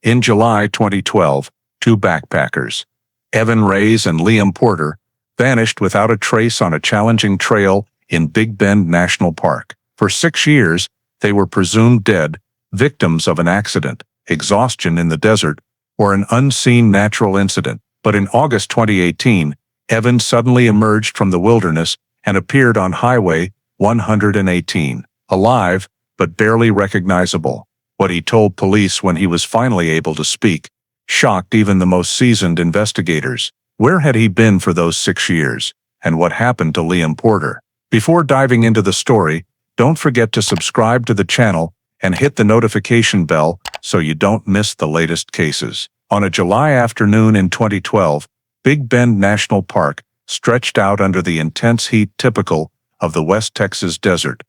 In July 2012, two backpackers, Reyes and Liam Porter, vanished without a trace on a challenging trail in Big Bend National Park. For 6 years, they were presumed dead, victims of an accident, exhaustion in the desert, or an unseen natural incident. But in August 2018, Evan suddenly emerged from the wilderness and appeared on Highway 118, alive but barely recognizable. What he told police when he was finally able to speak shocked even the most seasoned investigators. Where had he been for those 6 years, and what happened to Liam Porter? Before diving into the story, don't forget to subscribe to the channel and hit the notification bell so you don't miss the latest cases. On a July afternoon in 2012, Big Bend National Park stretched out under the intense heat typical of the West Texas desert,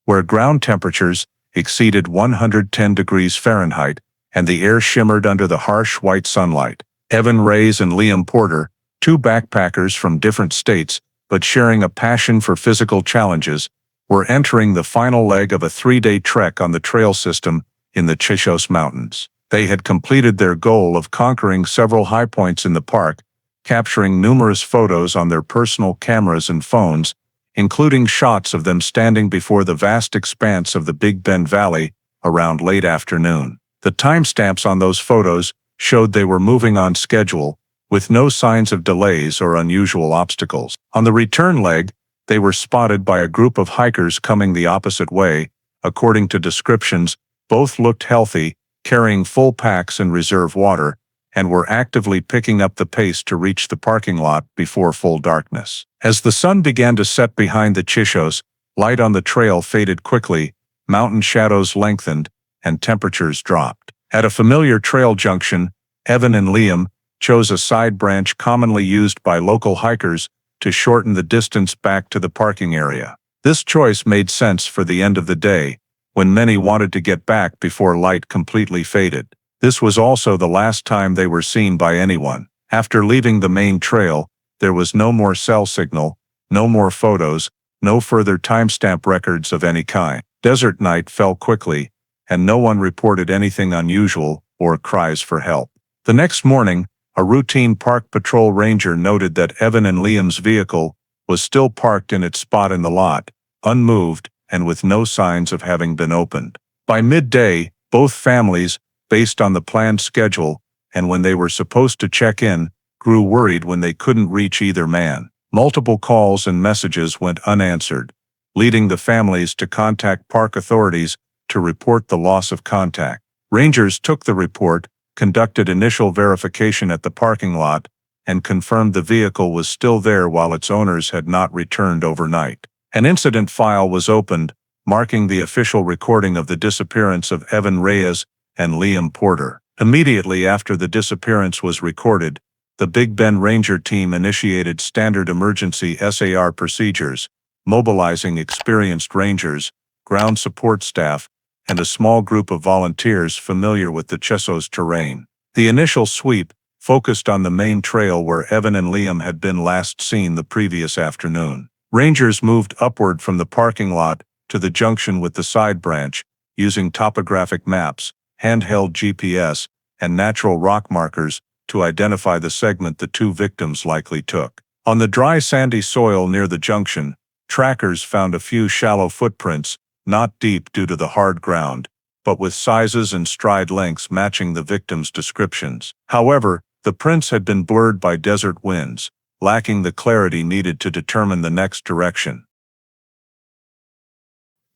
where ground temperatures exceeded 110 degrees Fahrenheit and the air shimmered under the harsh white sunlight. Reyes and Liam Porter, two backpackers from different states but sharing a passion for physical challenges, were entering the final leg of a 3-day trek on the trail system in the Chichos Mountains. They had completed their goal of conquering several high points in the park, capturing numerous photos on their personal cameras and phones, including shots of them standing before the vast expanse of the Big Bend Valley around late afternoon. The timestamps on those photos showed they were moving on schedule, with no signs of delays or unusual obstacles. On the return leg, they were spotted by a group of hikers coming the opposite way. According to descriptions, both looked healthy, carrying full packs and reserve water, and were actively picking up the pace to reach the parking lot before full darkness. As the sun began to set behind the Chichos, light on the trail faded quickly, mountain shadows lengthened, and temperatures dropped. At a familiar trail junction, Evan and Liam chose a side branch commonly used by local hikers to shorten the distance back to the parking area. This choice made sense for the end of the day, when many wanted to get back before light completely faded. This was also the last time they were seen by anyone. After leaving the main trail, there was no more cell signal, no more photos, no further timestamp records of any kind. Desert night fell quickly, and no one reported anything unusual or cries for help. The next morning, a routine park patrol ranger noted that Evan and Liam's vehicle was still parked in its spot in the lot, unmoved and with no signs of having been opened. By midday, both families, based on the planned schedule and when they were supposed to check in, grew worried when they couldn't reach either man. Multiple calls and messages went unanswered, leading the families to contact park authorities to report the loss of contact. Rangers took the report, conducted initial verification at the parking lot, and confirmed the vehicle was still there while its owners had not returned overnight. An incident file was opened, marking the official recording of the disappearance of Evan Reyes and Liam Porter. Immediately after the disappearance was recorded, the Big Bend Ranger team initiated standard emergency SAR procedures, mobilizing experienced rangers, ground support staff, and a small group of volunteers familiar with the Chichos terrain. The initial sweep focused on the main trail where Evan and Liam had been last seen the previous afternoon. Rangers moved upward from the parking lot to the junction with the side branch, using topographic maps, handheld GPS, and natural rock markers to identify the segment the two victims likely took. On the dry sandy soil near the junction, trackers found a few shallow footprints, not deep due to the hard ground, but with sizes and stride lengths matching the victims' descriptions. However, the prints had been blurred by desert winds, lacking the clarity needed to determine the next direction.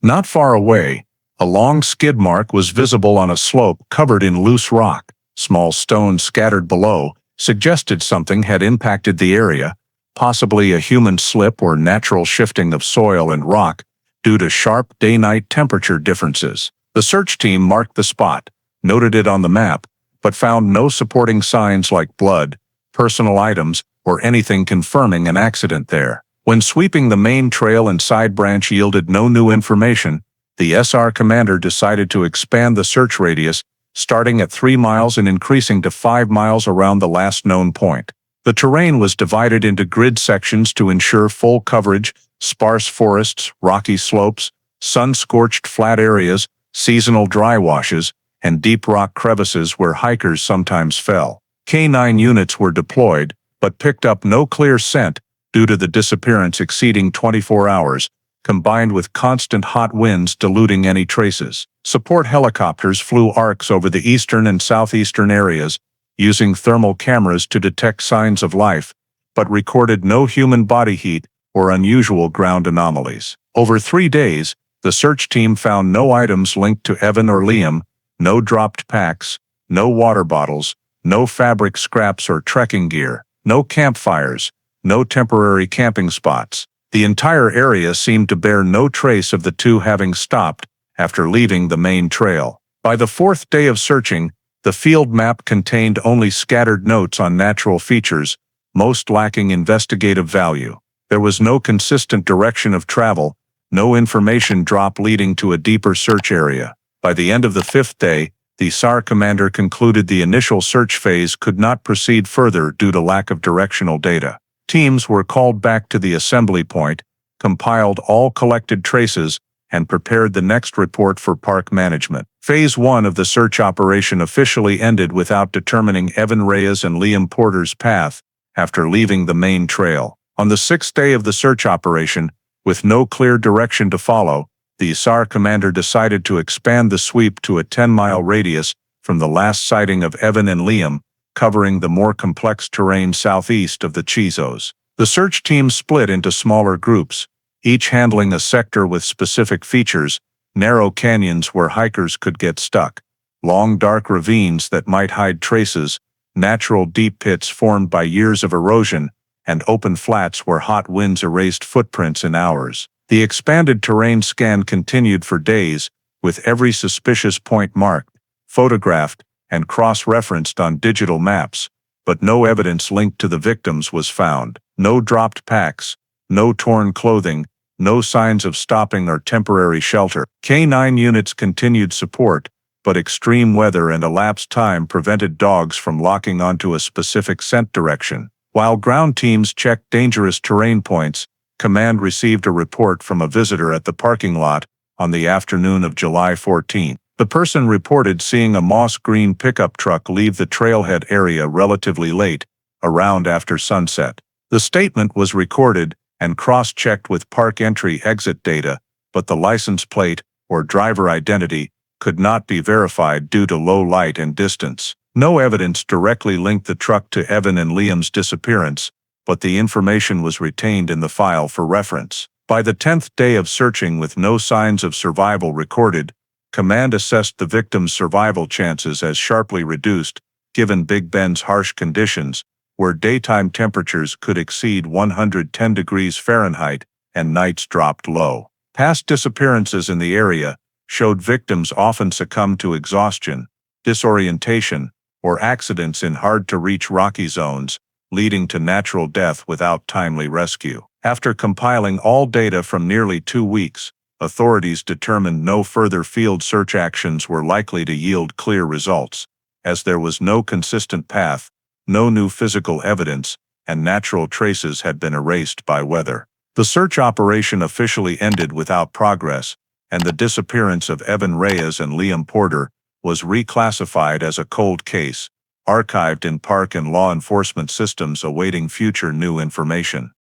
Not far away, a long skid mark was visible on a slope covered in loose rock. Small stones scattered below suggested something had impacted the area, possibly a human slip or natural shifting of soil and rock due to sharp day-night temperature differences. The search team marked the spot, noted it on the map, but found no supporting signs like blood, personal items, or anything confirming an accident there. When sweeping the main trail and side branch yielded no new information, the SR commander decided to expand the search radius, starting at 3 miles and increasing to 5 miles around the last known point. The terrain was divided into grid sections to ensure full coverage: sparse forests, rocky slopes, sun-scorched flat areas, seasonal dry washes, and deep rock crevices where hikers sometimes fell. K-9 units were deployed, but picked up no clear scent due to the disappearance exceeding 24 hours, combined with constant hot winds diluting any traces. Support helicopters flew arcs over the eastern and southeastern areas, using thermal cameras to detect signs of life, but recorded no human body heat or unusual ground anomalies. Over 3 days, the search team found no items linked to Evan or Liam, no dropped packs, no water bottles, no fabric scraps or trekking gear, no campfires, no temporary camping spots. The entire area seemed to bear no trace of the two having stopped after leaving the main trail. By the 4th day of searching, the field map contained only scattered notes on natural features, most lacking investigative value. There was no consistent direction of travel, no information drop leading to a deeper search area. By the end of the 5th day, the SAR commander concluded the initial search phase could not proceed further due to lack of directional data. Teams were called back to the assembly point, compiled all collected traces, and prepared the next report for park management. Phase 1 of the search operation officially ended without determining Evan Reyes and Liam Porter's path after leaving the main trail. On the 6th day of the search operation, with no clear direction to follow, the SAR commander decided to expand the sweep to a 10-mile radius from the last sighting of Evan and Liam, covering the more complex terrain southeast of the Chizos. The search team split into smaller groups, each handling a sector with specific features: narrow canyons where hikers could get stuck, long dark ravines that might hide traces, natural deep pits formed by years of erosion, and open flats where hot winds erased footprints in hours. The expanded terrain scan continued for days, with every suspicious point marked, photographed, and cross-referenced on digital maps, but no evidence linked to the victims was found. No dropped packs, no torn clothing, no signs of stopping or temporary shelter. K-9 units continued support, but extreme weather and elapsed time prevented dogs from locking onto a specific scent direction. While ground teams checked dangerous terrain points, command received a report from a visitor at the parking lot on the afternoon of July 14. The person reported seeing a moss-green pickup truck leave the trailhead area relatively late, around after sunset. The statement was recorded and cross-checked with park entry-exit data, but the license plate, or driver identity, could not be verified due to low light and distance. No evidence directly linked the truck to Evan and Liam's disappearance, but the information was retained in the file for reference. By the 10th day of searching with no signs of survival recorded, command assessed the victim's survival chances as sharply reduced, given Big Bend's harsh conditions, where daytime temperatures could exceed 110 degrees Fahrenheit and nights dropped low. Past disappearances in the area showed victims often succumb to exhaustion, disorientation, or accidents in hard-to-reach rocky zones, leading to natural death without timely rescue. After compiling all data from nearly 2 weeks, authorities determined no further field search actions were likely to yield clear results, as there was no consistent path, no new physical evidence, and natural traces had been erased by weather. The search operation officially ended without progress, and the disappearance of Evan Reyes and Liam Porter was reclassified as a cold case, archived in park and law enforcement systems awaiting future new information.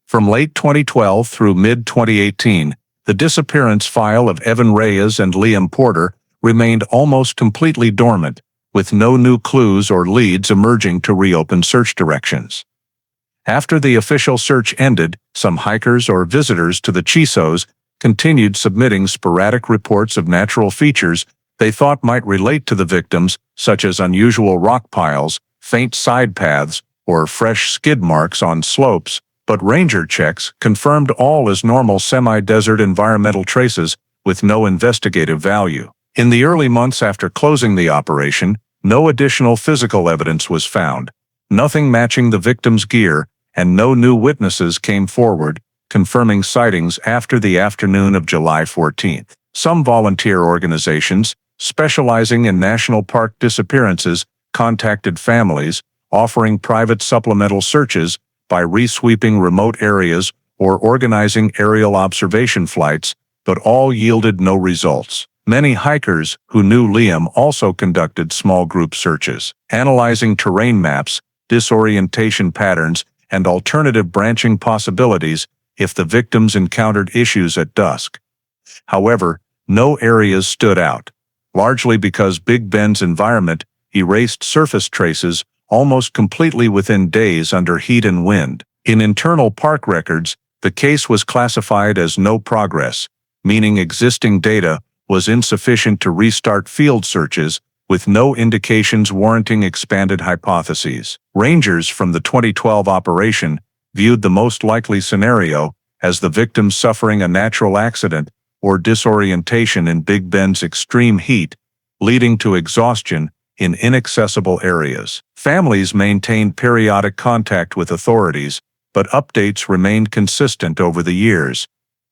From late 2012 through mid-2018, the disappearance file of Evan Reyes and Liam Porter remained almost completely dormant, with no new clues or leads emerging to reopen search directions. After the official search ended, some hikers or visitors to the Chizos continued submitting sporadic reports of natural features they thought might relate to the victims, such as unusual rock piles, faint side paths, or fresh skid marks on slopes, but ranger checks confirmed all as normal semi-desert environmental traces with no investigative value. In the early months after closing the operation, no additional physical evidence was found, nothing matching the victim's gear, and no new witnesses came forward, confirming sightings after the afternoon of July 14. Some volunteer organizations, specializing in national park disappearances, contacted families, offering private supplemental searches by resweeping remote areas or organizing aerial observation flights, but all yielded no results. Many hikers who knew Liam also conducted small group searches, analyzing terrain maps, disorientation patterns, and alternative branching possibilities if the victims encountered issues at dusk. However, no areas stood out, largely because Big Bend's environment erased surface traces almost completely within days under heat and wind. In internal park records, the case was classified as no progress, meaning existing data was insufficient to restart field searches, with no indications warranting expanded hypotheses. Rangers from the 2012 operation viewed the most likely scenario as the victims suffering a natural accident or disorientation in Big Bend's extreme heat, leading to exhaustion in inaccessible areas. Families maintained periodic contact with authorities, but updates remained consistent over the years.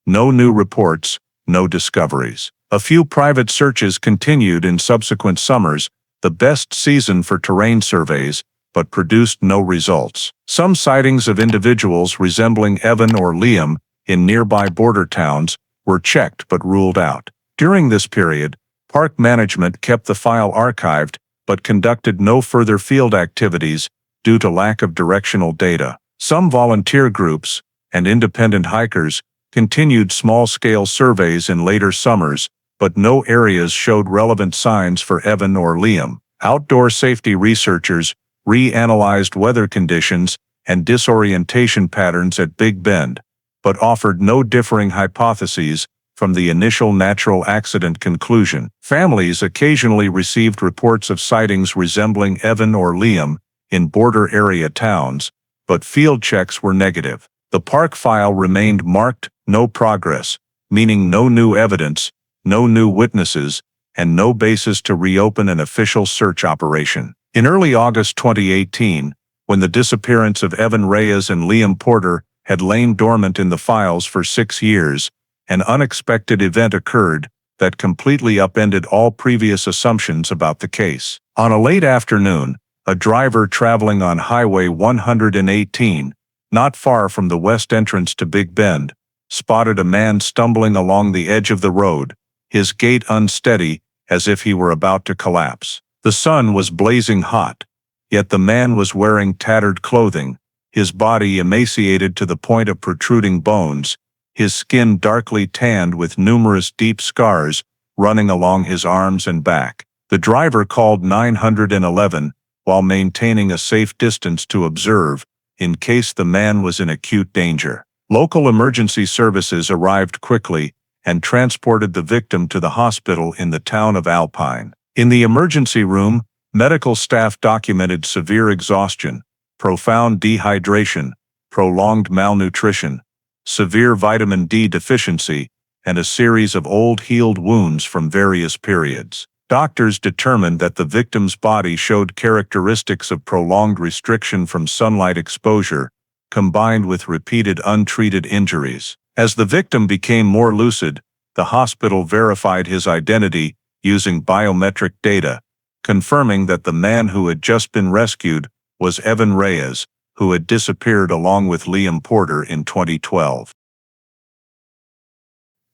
No new reports, no discoveries. A few private searches continued in subsequent summers, the best season for terrain surveys, but produced no results. Some sightings of individuals resembling Evan or Liam in nearby border towns were checked but ruled out. During this period, park management kept the file archived but conducted no further field activities due to lack of directional data. Some volunteer groups and independent hikers continued small-scale surveys in later summers, but no areas showed relevant signs for Evan or Liam. Outdoor safety researchers reanalyzed weather conditions and disorientation patterns at Big Bend, but offered no differing hypotheses from the initial natural accident conclusion. Families occasionally received reports of sightings resembling Evan or Liam in border area towns, but field checks were negative. The park file remained marked "no progress," meaning no new evidence, no new witnesses, and no basis to reopen an official search operation. In early August 2018, when the disappearance of Evan Reyes and Liam Porter had lain dormant in the files for 6 years, an unexpected event occurred that completely upended all previous assumptions about the case. On a late afternoon, a driver traveling on Highway 118, not far from the west entrance to Big Bend, spotted a man stumbling along the edge of the road, his gait unsteady as if he were about to collapse. The sun was blazing hot, yet the man was wearing tattered clothing, his body emaciated to the point of protruding bones, his skin darkly tanned with numerous deep scars running along his arms and back. The driver called 911 while maintaining a safe distance to observe, in case the man was in acute danger. Local emergency services arrived quickly and transported the victim to the hospital in the town of Alpine. In the emergency room, medical staff documented severe exhaustion, profound dehydration, prolonged malnutrition, severe vitamin D deficiency, and a series of old healed wounds from various periods. Doctors determined that the victim's body showed characteristics of prolonged restriction from sunlight exposure, combined with repeated untreated injuries. As the victim became more lucid, the hospital verified his identity using biometric data, confirming that the man who had just been rescued was Evan Reyes, who had disappeared along with Liam Porter in 2012.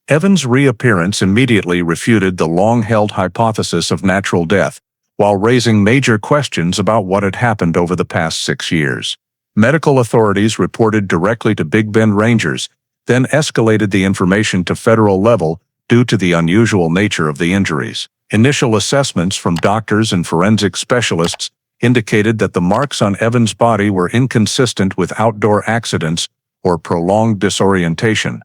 Evan's reappearance immediately refuted the long-held hypothesis of natural death, while raising major questions about what had happened over the past 6 years. Medical authorities reported directly to Big Bend Rangers, then escalated the information to federal level due to the unusual nature of the injuries. Initial assessments from doctors and forensic specialists indicated that the marks on Evan's body were inconsistent with outdoor accidents or prolonged disorientation,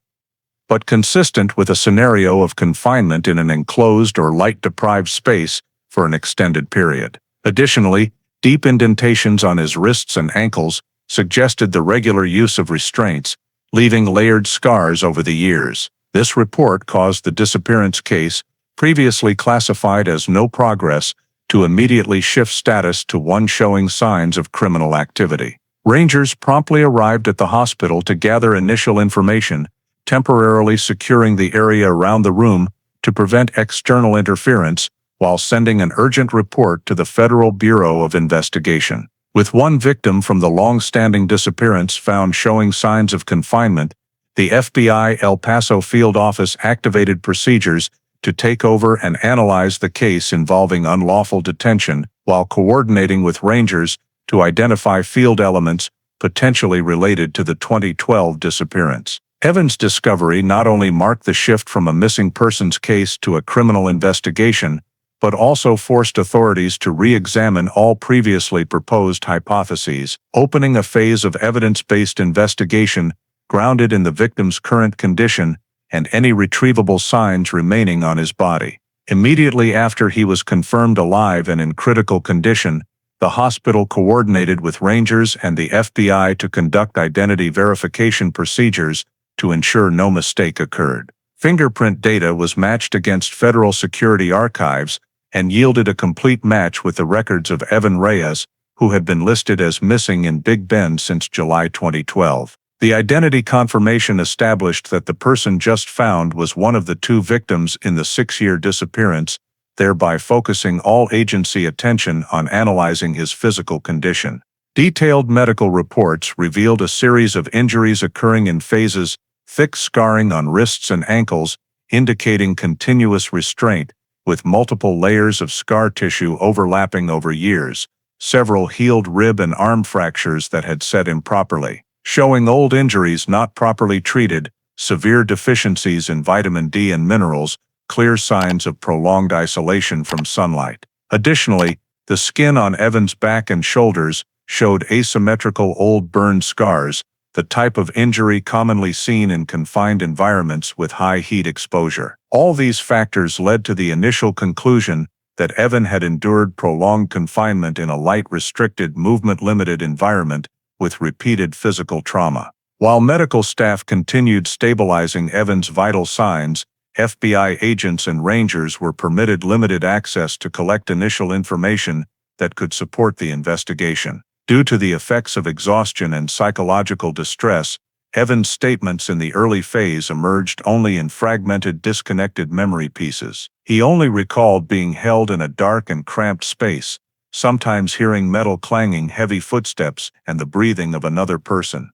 but consistent with a scenario of confinement in an enclosed or light-deprived space for an extended period. Additionally, deep indentations on his wrists and ankles suggested the regular use of restraints, leaving layered scars over the years. This report caused the disappearance case, previously classified as no progress, to immediately shift status to one showing signs of criminal activity. Rangers promptly arrived at the hospital to gather initial information, temporarily securing the area around the room to prevent external interference, while sending an urgent report to the Federal Bureau of Investigation. With one victim from the long-standing disappearance found showing signs of confinement, the FBI El Paso field office activated procedures to take over and analyze the case involving unlawful detention while coordinating with rangers to identify field elements potentially related to the 2012 disappearance. Evans' discovery not only marked the shift from a missing persons case to a criminal investigation, but also forced authorities to re-examine all previously proposed hypotheses, opening a phase of evidence-based investigation grounded in the victim's current condition and any retrievable signs remaining on his body. Immediately after he was confirmed alive and in critical condition, the hospital coordinated with rangers and the FBI to conduct identity verification procedures to ensure no mistake occurred. Fingerprint data was matched against federal security archives and yielded a complete match with the records of Evan Reyes, who had been listed as missing in Big Bend since July 2012. The identity confirmation established that the person just found was one of the two victims in the 6-year disappearance, thereby focusing all agency attention on analyzing his physical condition. Detailed medical reports revealed a series of injuries occurring in phases: thick scarring on wrists and ankles, indicating continuous restraint, with multiple layers of scar tissue overlapping over years, several healed rib and arm fractures that had set improperly, showing old injuries not properly treated, severe deficiencies in vitamin D and minerals, clear signs of prolonged isolation from sunlight. Additionally, the skin on Evan's back and shoulders showed asymmetrical old burn scars, the type of injury commonly seen in confined environments with high heat exposure. All these factors led to the initial conclusion that Evan had endured prolonged confinement in a light-restricted, movement-limited environment with repeated physical trauma. While medical staff continued stabilizing Evan's vital signs, FBI agents and rangers were permitted limited access to collect initial information that could support the investigation. Due to the effects of exhaustion and psychological distress, Evan's statements in the early phase emerged only in fragmented, disconnected memory pieces. He only recalled being held in a dark and cramped space, sometimes hearing metal clanging, heavy footsteps, and the breathing of another person.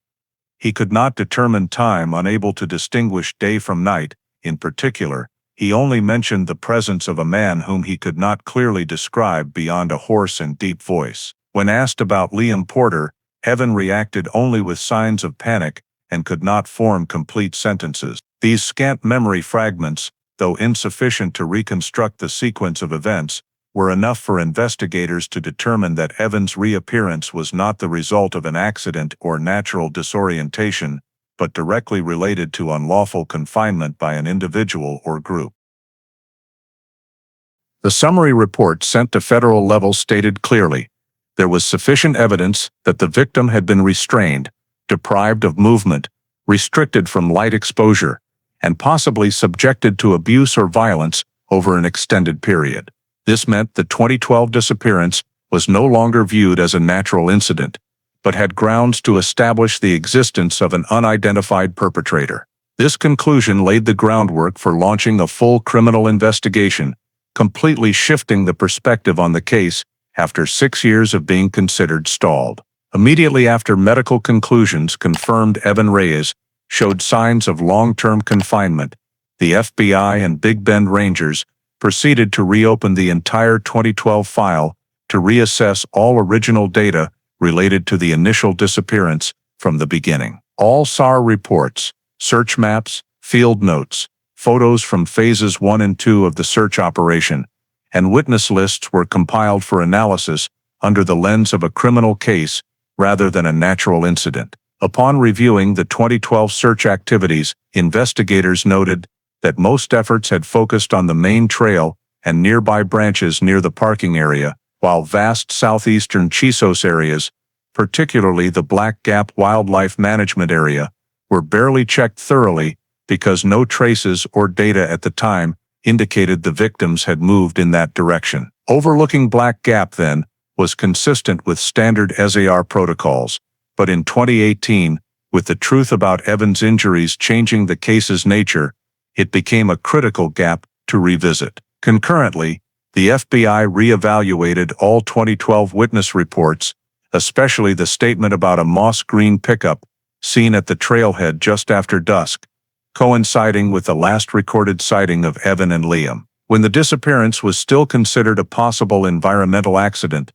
He could not determine time, unable to distinguish day from night. In particular, he only mentioned the presence of a man whom he could not clearly describe beyond a hoarse and deep voice. When asked about Liam Porter, Evan reacted only with signs of panic and could not form complete sentences. These scant memory fragments, though insufficient to reconstruct the sequence of events, were enough for investigators to determine that Evan's reappearance was not the result of an accident or natural disorientation, but directly related to unlawful confinement by an individual or group. The summary report sent to federal level stated clearly, there was sufficient evidence that the victim had been restrained, deprived of movement, restricted from light exposure, and possibly subjected to abuse or violence over an extended period. This meant the 2012 disappearance was no longer viewed as a natural incident, but had grounds to establish the existence of an unidentified perpetrator. This conclusion laid the groundwork for launching a full criminal investigation, completely shifting the perspective on the case after 6 years of being considered stalled. Immediately after medical conclusions confirmed Evan Reyes showed signs of long-term confinement, the FBI and Big Bend Rangers proceeded to reopen the entire 2012 file to reassess all original data related to the initial disappearance from the beginning. All SAR reports, search maps, field notes, photos from phases 1 and 2 of the search operation, and witness lists were compiled for analysis under the lens of a criminal case rather than a natural incident. Upon reviewing the 2012 search activities, investigators noted that most efforts had focused on the main trail and nearby branches near the parking area, while vast southeastern Chisos areas, particularly the Black Gap Wildlife Management Area, were barely checked thoroughly because no traces or data at the time indicated the victims had moved in that direction. Overlooking Black Gap, then, was consistent with standard SAR protocols, but in 2018, with the truth about Evan's injuries changing the case's nature, it became a critical gap to revisit. Concurrently, the FBI reevaluated all 2012 witness reports, especially the statement about a moss green pickup seen at the trailhead just after dusk, coinciding with the last recorded sighting of Evan and Liam. When the disappearance was still considered a possible environmental accident,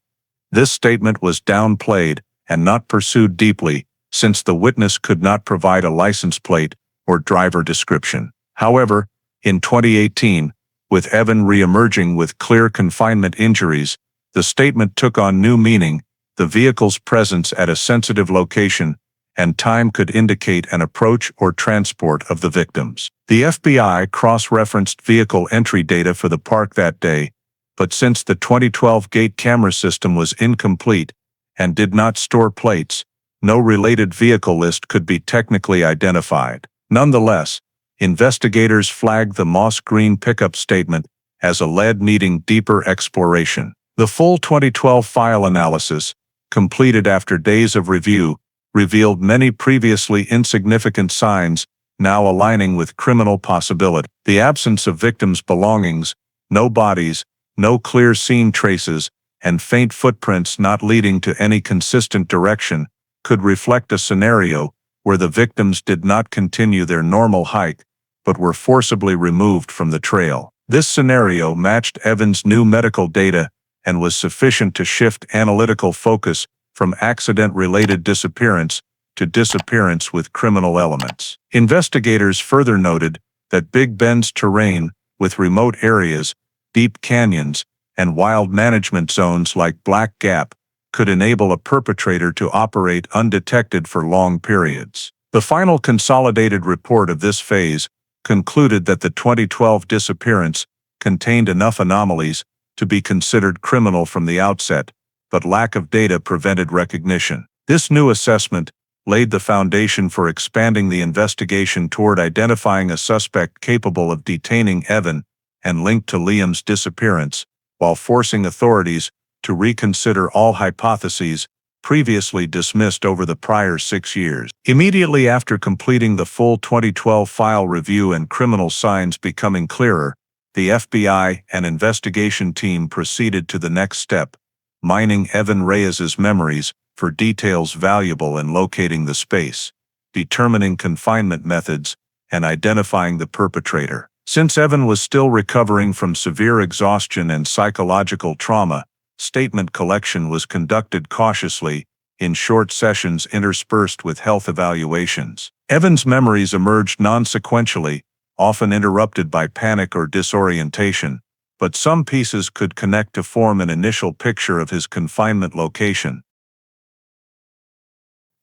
this statement was downplayed and not pursued deeply, since the witness could not provide a license plate or driver description. However, in 2018, with Evan re-emerging with clear confinement injuries, the statement took on new meaning. The vehicle's presence at a sensitive location and time could indicate an approach or transport of the victims. The FBI cross-referenced vehicle entry data for the park that day, but since the 2012 gate camera system was incomplete and did not store plates, no related vehicle list could be technically identified. Nonetheless, investigators flagged the moss green pickup statement as a lead needing deeper exploration. The full 2012 file analysis, completed after days of review, revealed many previously insignificant signs now aligning with criminal possibility. The absence of victims' belongings, no bodies, no clear scene traces, and faint footprints not leading to any consistent direction could reflect a scenario where the victims did not continue their normal hike but were forcibly removed from the trail. This scenario matched Evan's new medical data and was sufficient to shift analytical focus from accident-related disappearance to disappearance with criminal elements. Investigators further noted that Big Bend's terrain, with remote areas, deep canyons, and wild management zones like Black Gap, could enable a perpetrator to operate undetected for long periods. The final consolidated report of this phase concluded that the 2012 disappearance contained enough anomalies to be considered criminal from the outset, but lack of data prevented recognition. This new assessment laid the foundation for expanding the investigation toward identifying a suspect capable of detaining Evan and linked to Liam's disappearance, while forcing authorities to reconsider all hypotheses previously dismissed over the prior 6 years. Immediately after completing the full 2012 file review and criminal signs becoming clearer, the FBI and investigation team proceeded to the next step, mining Evan Reyes's memories for details valuable in locating the space, determining confinement methods, and identifying the perpetrator. Since Evan was still recovering from severe exhaustion and psychological trauma, statement collection was conducted cautiously, in short sessions interspersed with health evaluations. Evan's memories emerged non-sequentially, often interrupted by panic or disorientation, but some pieces could connect to form an initial picture of his confinement location.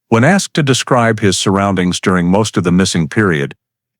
When asked to describe his surroundings during most of the missing period,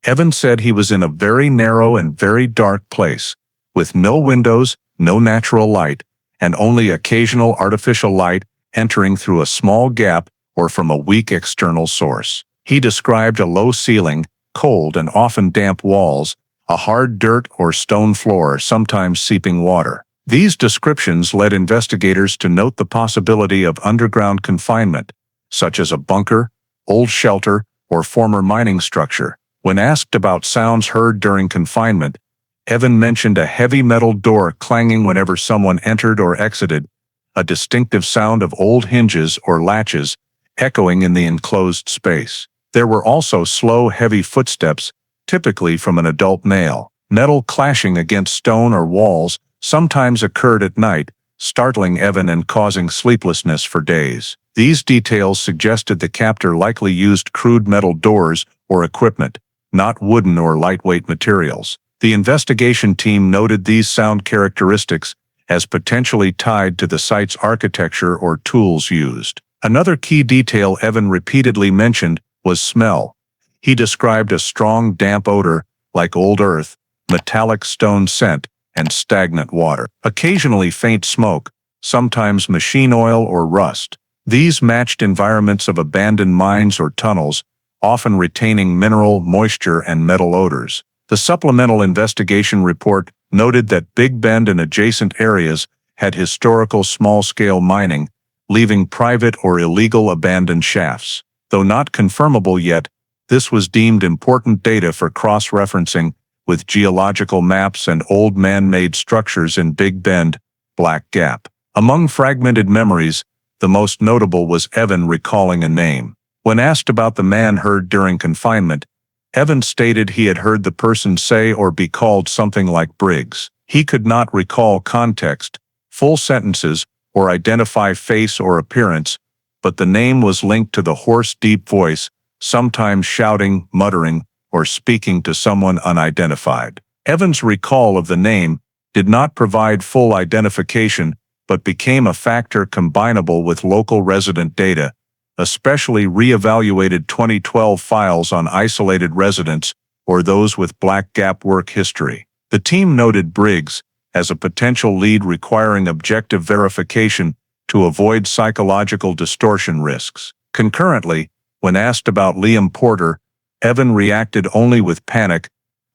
Evan said he was in a very narrow and very dark place, with no windows, no natural light, and only occasional artificial light entering through a small gap or from a weak external source. He described a low ceiling, cold and often damp walls, a hard dirt or stone floor, sometimes seeping water. These descriptions led investigators to note the possibility of underground confinement, such as a bunker, old shelter, or former mining structure. When asked about sounds heard during confinement, Evan mentioned a heavy metal door clanging whenever someone entered or exited, a distinctive sound of old hinges or latches echoing in the enclosed space. There were also slow, heavy footsteps, typically from an adult male. Metal clashing against stone or walls sometimes occurred at night, startling Evan and causing sleeplessness for days. These details suggested the captor likely used crude metal doors or equipment, not wooden or lightweight materials. The investigation team noted these sound characteristics as potentially tied to the site's architecture or tools used. Another key detail Evan repeatedly mentioned was smell. He described a strong, damp odor, like old earth, metallic stone scent, and stagnant water. Occasionally faint smoke, sometimes machine oil or rust. These matched environments of abandoned mines or tunnels, often retaining mineral, moisture, and metal odors. The supplemental investigation report noted that Big Bend and adjacent areas had historical small-scale mining, leaving private or illegal abandoned shafts. Though not confirmable yet, this was deemed important data for cross-referencing with geological maps and old man-made structures in Big Bend, Black Gap. Among fragmented memories, the most notable was Evan recalling a name. When asked about the man heard during confinement, Evans stated he had heard the person say or be called something like Briggs. He could not recall context, full sentences, or identify face or appearance, but the name was linked to the hoarse, deep voice, sometimes shouting, muttering, or speaking to someone unidentified. Evans' recall of the name did not provide full identification, but became a factor combinable with local resident data, especially re-evaluated 2012 files on isolated residents or those with black gap work history. The team noted Briggs as a potential lead requiring objective verification to avoid psychological distortion risks. Concurrently, when asked about Liam Porter, Evan reacted only with panic,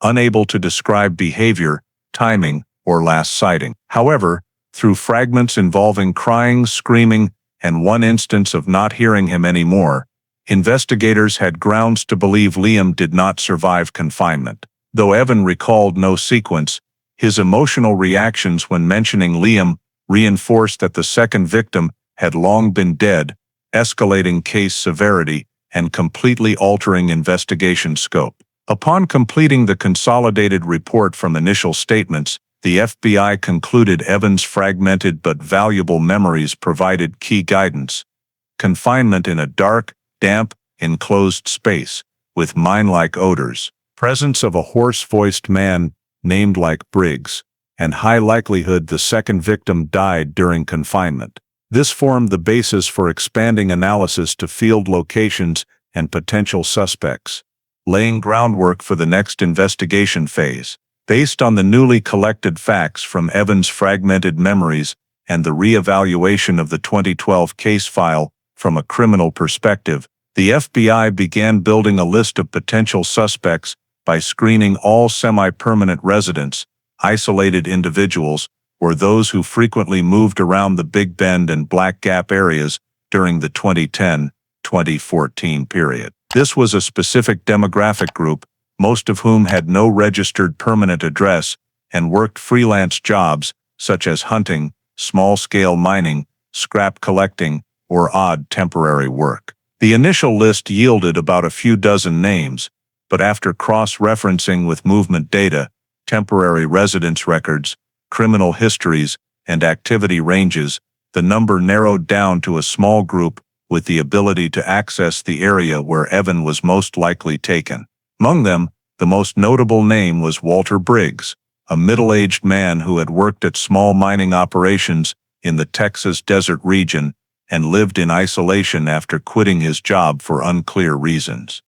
unable to describe behavior, timing, or last sighting. However, through fragments involving crying, screaming, and one instance of not hearing him anymore, investigators had grounds to believe Liam did not survive confinement. Though Evan recalled no sequence, his emotional reactions when mentioning Liam reinforced that the second victim had long been dead, escalating case severity and completely altering investigation scope. Upon completing the consolidated report from initial statements, the FBI concluded Evans' fragmented but valuable memories provided key guidance. Confinement in a dark, damp, enclosed space, with mine-like odors, presence of a hoarse-voiced man named like Briggs, and high likelihood the second victim died during confinement. This formed the basis for expanding analysis to field locations and potential suspects, laying groundwork for the next investigation phase. Based on the newly collected facts from Evans' fragmented memories and the re-evaluation of the 2012 case file from a criminal perspective, the FBI began building a list of potential suspects by screening all semi-permanent residents, isolated individuals, or those who frequently moved around the Big Bend and Black Gap areas during the 2010-2014 period. This was a specific demographic group, most of whom had no registered permanent address and worked freelance jobs such as hunting, small-scale mining, scrap collecting, or odd temporary work. The initial list yielded about a few dozen names, but after cross-referencing with movement data, temporary residence records, criminal histories, and activity ranges, the number narrowed down to a small group with the ability to access the area where Evan was most likely taken. Among them, the most notable name was Walter Briggs, a middle-aged man who had worked at small mining operations in the Texas desert region and lived in isolation after quitting his job for unclear reasons.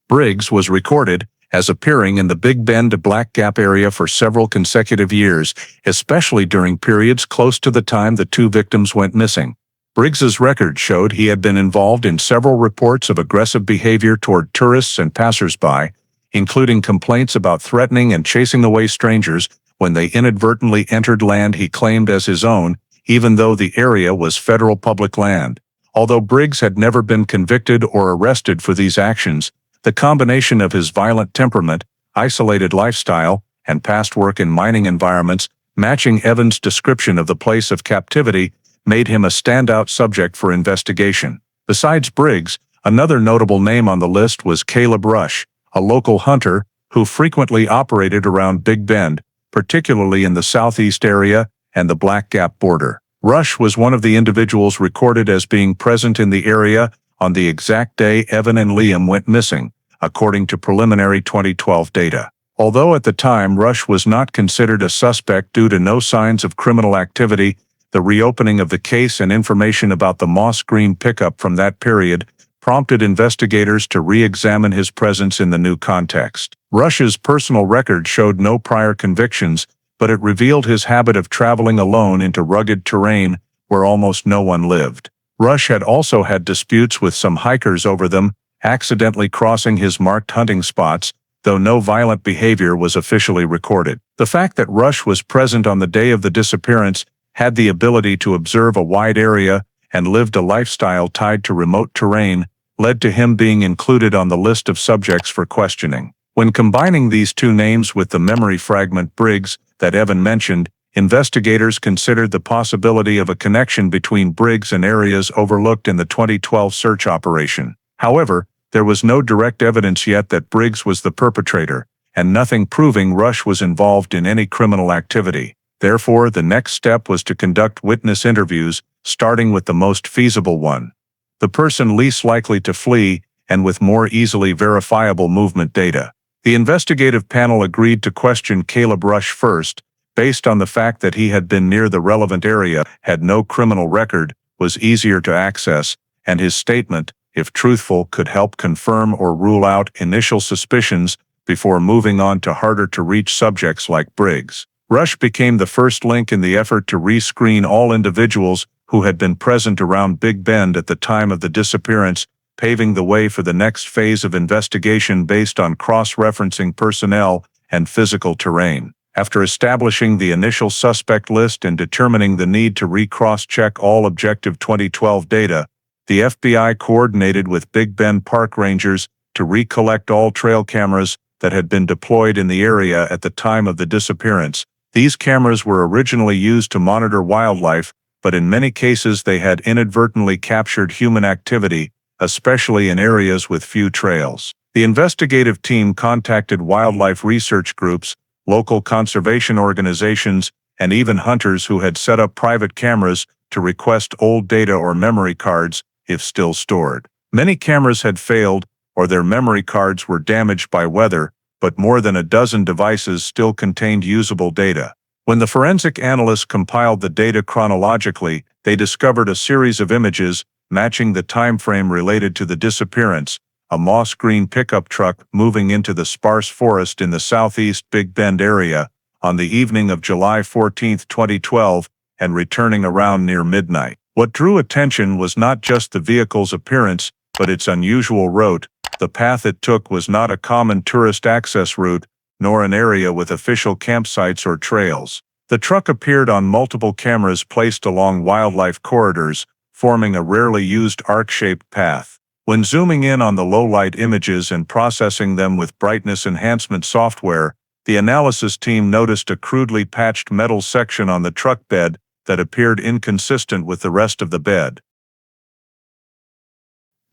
Briggs was recorded as appearing in the Big Bend to Black Gap area for several consecutive years, especially during periods close to the time the two victims went missing. Briggs's record showed he had been involved in several reports of aggressive behavior toward tourists and passersby, including complaints about threatening and chasing away strangers when they inadvertently entered land he claimed as his own, even though the area was federal public land. Although Briggs had never been convicted or arrested for these actions, the combination of his violent temperament, isolated lifestyle, and past work in mining environments, matching Evans' description of the place of captivity, made him a standout subject for investigation. Besides Briggs, another notable name on the list was Caleb Rush, a local hunter who frequently operated around Big Bend, particularly in the southeast area and the Black Gap border. Rush was one of the individuals recorded as being present in the area on the exact day Evan and Liam went missing, according to preliminary 2012 data. Although at the time Rush was not considered a suspect due to no signs of criminal activity, the reopening of the case and information about the moss green pickup from that period prompted investigators to re-examine his presence in the new context. Rush's personal record showed no prior convictions, but it revealed his habit of traveling alone into rugged terrain where almost no one lived. Rush had also had disputes with some hikers over them, accidentally crossing his marked hunting spots, though no violent behavior was officially recorded. The fact that Rush was present on the day of the disappearance, had the ability to observe a wide area, and lived a lifestyle tied to remote terrain, led to him being included on the list of subjects for questioning. When combining these two names with the memory fragment Briggs that Evan mentioned, investigators considered the possibility of a connection between Briggs and areas overlooked in the 2012 search operation. However, There was no direct evidence yet that Briggs was the perpetrator, and nothing proving Rush was involved in any criminal activity. Therefore, the next step was to conduct witness interviews, starting with the most feasible one, the person least likely to flee and with more easily verifiable movement data. The investigative panel agreed to question Caleb Rush first, based on the fact that he had been near the relevant area, had no criminal record, was easier to access, and his statement, if truthful, could help confirm or rule out initial suspicions before moving on to harder-to-reach subjects like Briggs. Rush became the first link in the effort to rescreen all individuals who had been present around Big Bend at the time of the disappearance, paving the way for the next phase of investigation based on cross-referencing personnel and physical terrain. After establishing the initial suspect list and determining the need to recross-check all objective 2012 data, the FBI coordinated with Big Bend Park Rangers to recollect all trail cameras that had been deployed in the area at the time of the disappearance. These cameras were originally used to monitor wildlife, but in many cases they had inadvertently captured human activity, especially in areas with few trails. The investigative team contacted wildlife research groups, local conservation organizations, and even hunters who had set up private cameras to request old data or memory cards, if still stored. Many cameras had failed, or their memory cards were damaged by weather, but more than a dozen devices still contained usable data. When the forensic analysts compiled the data chronologically, they discovered a series of images matching the time frame related to the disappearance, a moss green pickup truck moving into the sparse forest in the southeast Big Bend area on the evening of July 14, 2012, and returning around near midnight. What drew attention was not just the vehicle's appearance, but its unusual route. The path it took was not a common tourist access route, nor an area with official campsites or trails. The truck appeared on multiple cameras placed along wildlife corridors, forming a rarely used arc-shaped path. When zooming in on the low-light images and processing them with brightness enhancement software, the analysis team noticed a crudely patched metal section on the truck bed that appeared inconsistent with the rest of the bed.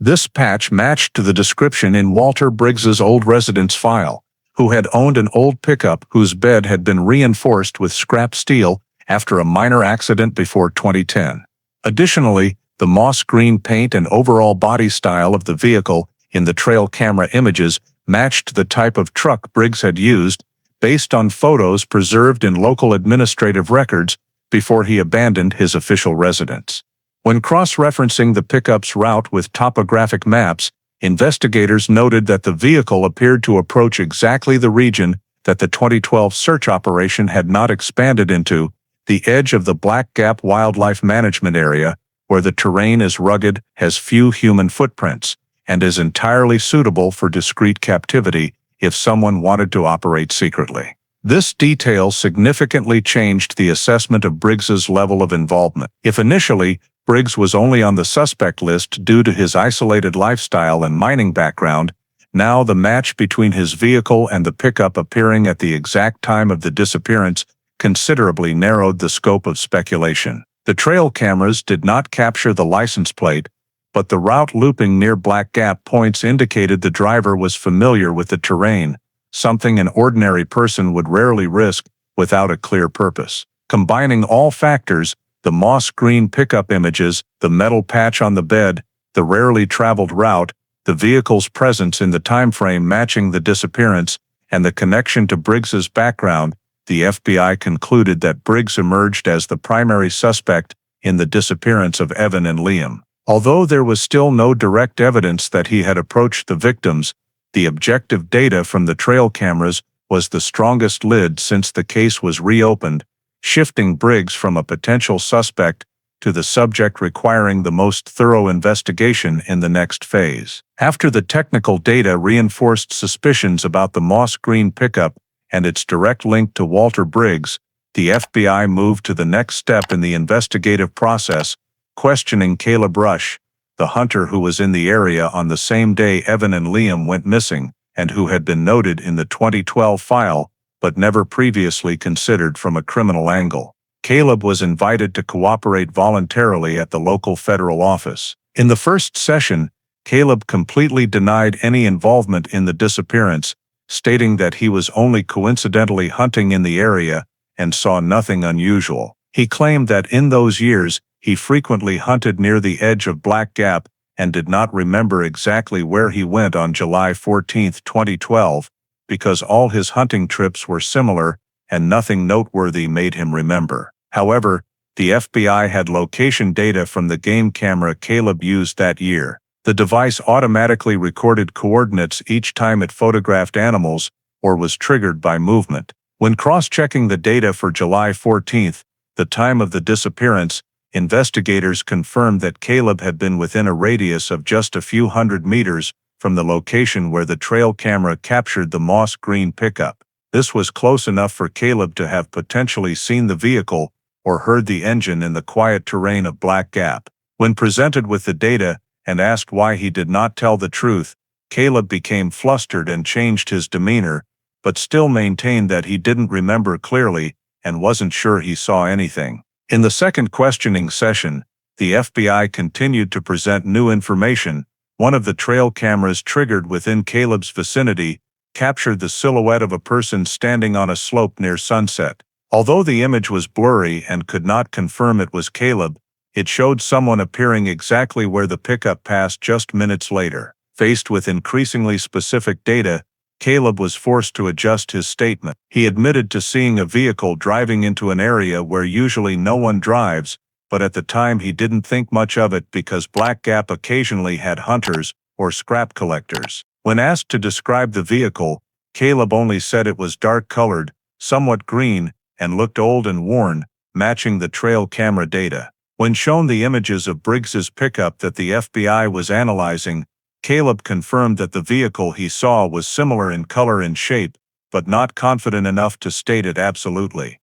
This patch matched to the description in Walter Briggs's old residence file, who had owned an old pickup whose bed had been reinforced with scrap steel after a minor accident before 2010. Additionally, the moss green paint and overall body style of the vehicle in the trail camera images matched the type of truck Briggs had used, based on photos preserved in local administrative records before he abandoned his official residence. When cross-referencing the pickup's route with topographic maps, investigators noted that the vehicle appeared to approach exactly the region that the 2012 search operation had not expanded into, the edge of the Black Gap Wildlife Management Area, where the terrain is rugged, has few human footprints, and is entirely suitable for discreet captivity if someone wanted to operate secretly. This detail significantly changed the assessment of Briggs's level of involvement. If initially, Briggs was only on the suspect list due to his isolated lifestyle and mining background, now the match between his vehicle and the pickup appearing at the exact time of the disappearance considerably narrowed the scope of speculation. The trail cameras did not capture the license plate, but the route looping near Black Gap points indicated the driver was familiar with the terrain, something an ordinary person would rarely risk without a clear purpose. Combining all factors, the moss green pickup images, the metal patch on the bed, the rarely traveled route, the vehicle's presence in the time frame matching the disappearance, and the connection to Briggs's background, the FBI concluded that Briggs emerged as the primary suspect in the disappearance of Evan and Liam. Although there was still no direct evidence that he had approached the victims, the objective data from the trail cameras was the strongest lid since the case was reopened, shifting Briggs from a potential suspect to the subject requiring the most thorough investigation in the next phase. After the technical data reinforced suspicions about the moss green pickup and its direct link to Walter Briggs, the FBI moved to the next step in the investigative process, questioning Caleb Rush, the hunter who was in the area on the same day Evan and Liam went missing and who had been noted in the 2012 file but never previously considered from a criminal angle. Caleb was invited to cooperate voluntarily at the local federal office. In the first session, Caleb completely denied any involvement in the disappearance, stating that he was only coincidentally hunting in the area and saw nothing unusual. He claimed that in those years, he frequently hunted near the edge of Black Gap and did not remember exactly where he went on July 14, 2012, because all his hunting trips were similar and nothing noteworthy made him remember. However, the FBI had location data from the game camera Caleb used that year. The device automatically recorded coordinates each time it photographed animals or was triggered by movement. When cross-checking the data for July 14, the time of the disappearance, investigators confirmed that Caleb had been within a radius of just a few hundred meters from the location where the trail camera captured the moss green pickup. This was close enough for Caleb to have potentially seen the vehicle or heard the engine in the quiet terrain of Black Gap. When presented with the data and asked why he did not tell the truth, Caleb became flustered and changed his demeanor, but still maintained that he didn't remember clearly and wasn't sure he saw anything. In the second questioning session, the FBI continued to present new information. One of the trail cameras triggered within Caleb's vicinity captured the silhouette of a person standing on a slope near sunset. Although the image was blurry and could not confirm it was Caleb, it showed someone appearing exactly where the pickup passed just minutes later. Faced with increasingly specific data, Caleb was forced to adjust his statement. He admitted to seeing a vehicle driving into an area where usually no one drives, but at the time he didn't think much of it because Black Gap occasionally had hunters or scrap collectors. When asked to describe the vehicle, Caleb only said it was dark-colored, somewhat green, and looked old and worn, matching the trail camera data. When shown the images of Briggs's pickup that the FBI was analyzing, Caleb confirmed that the vehicle he saw was similar in color and shape, but not confident enough to state it absolutely.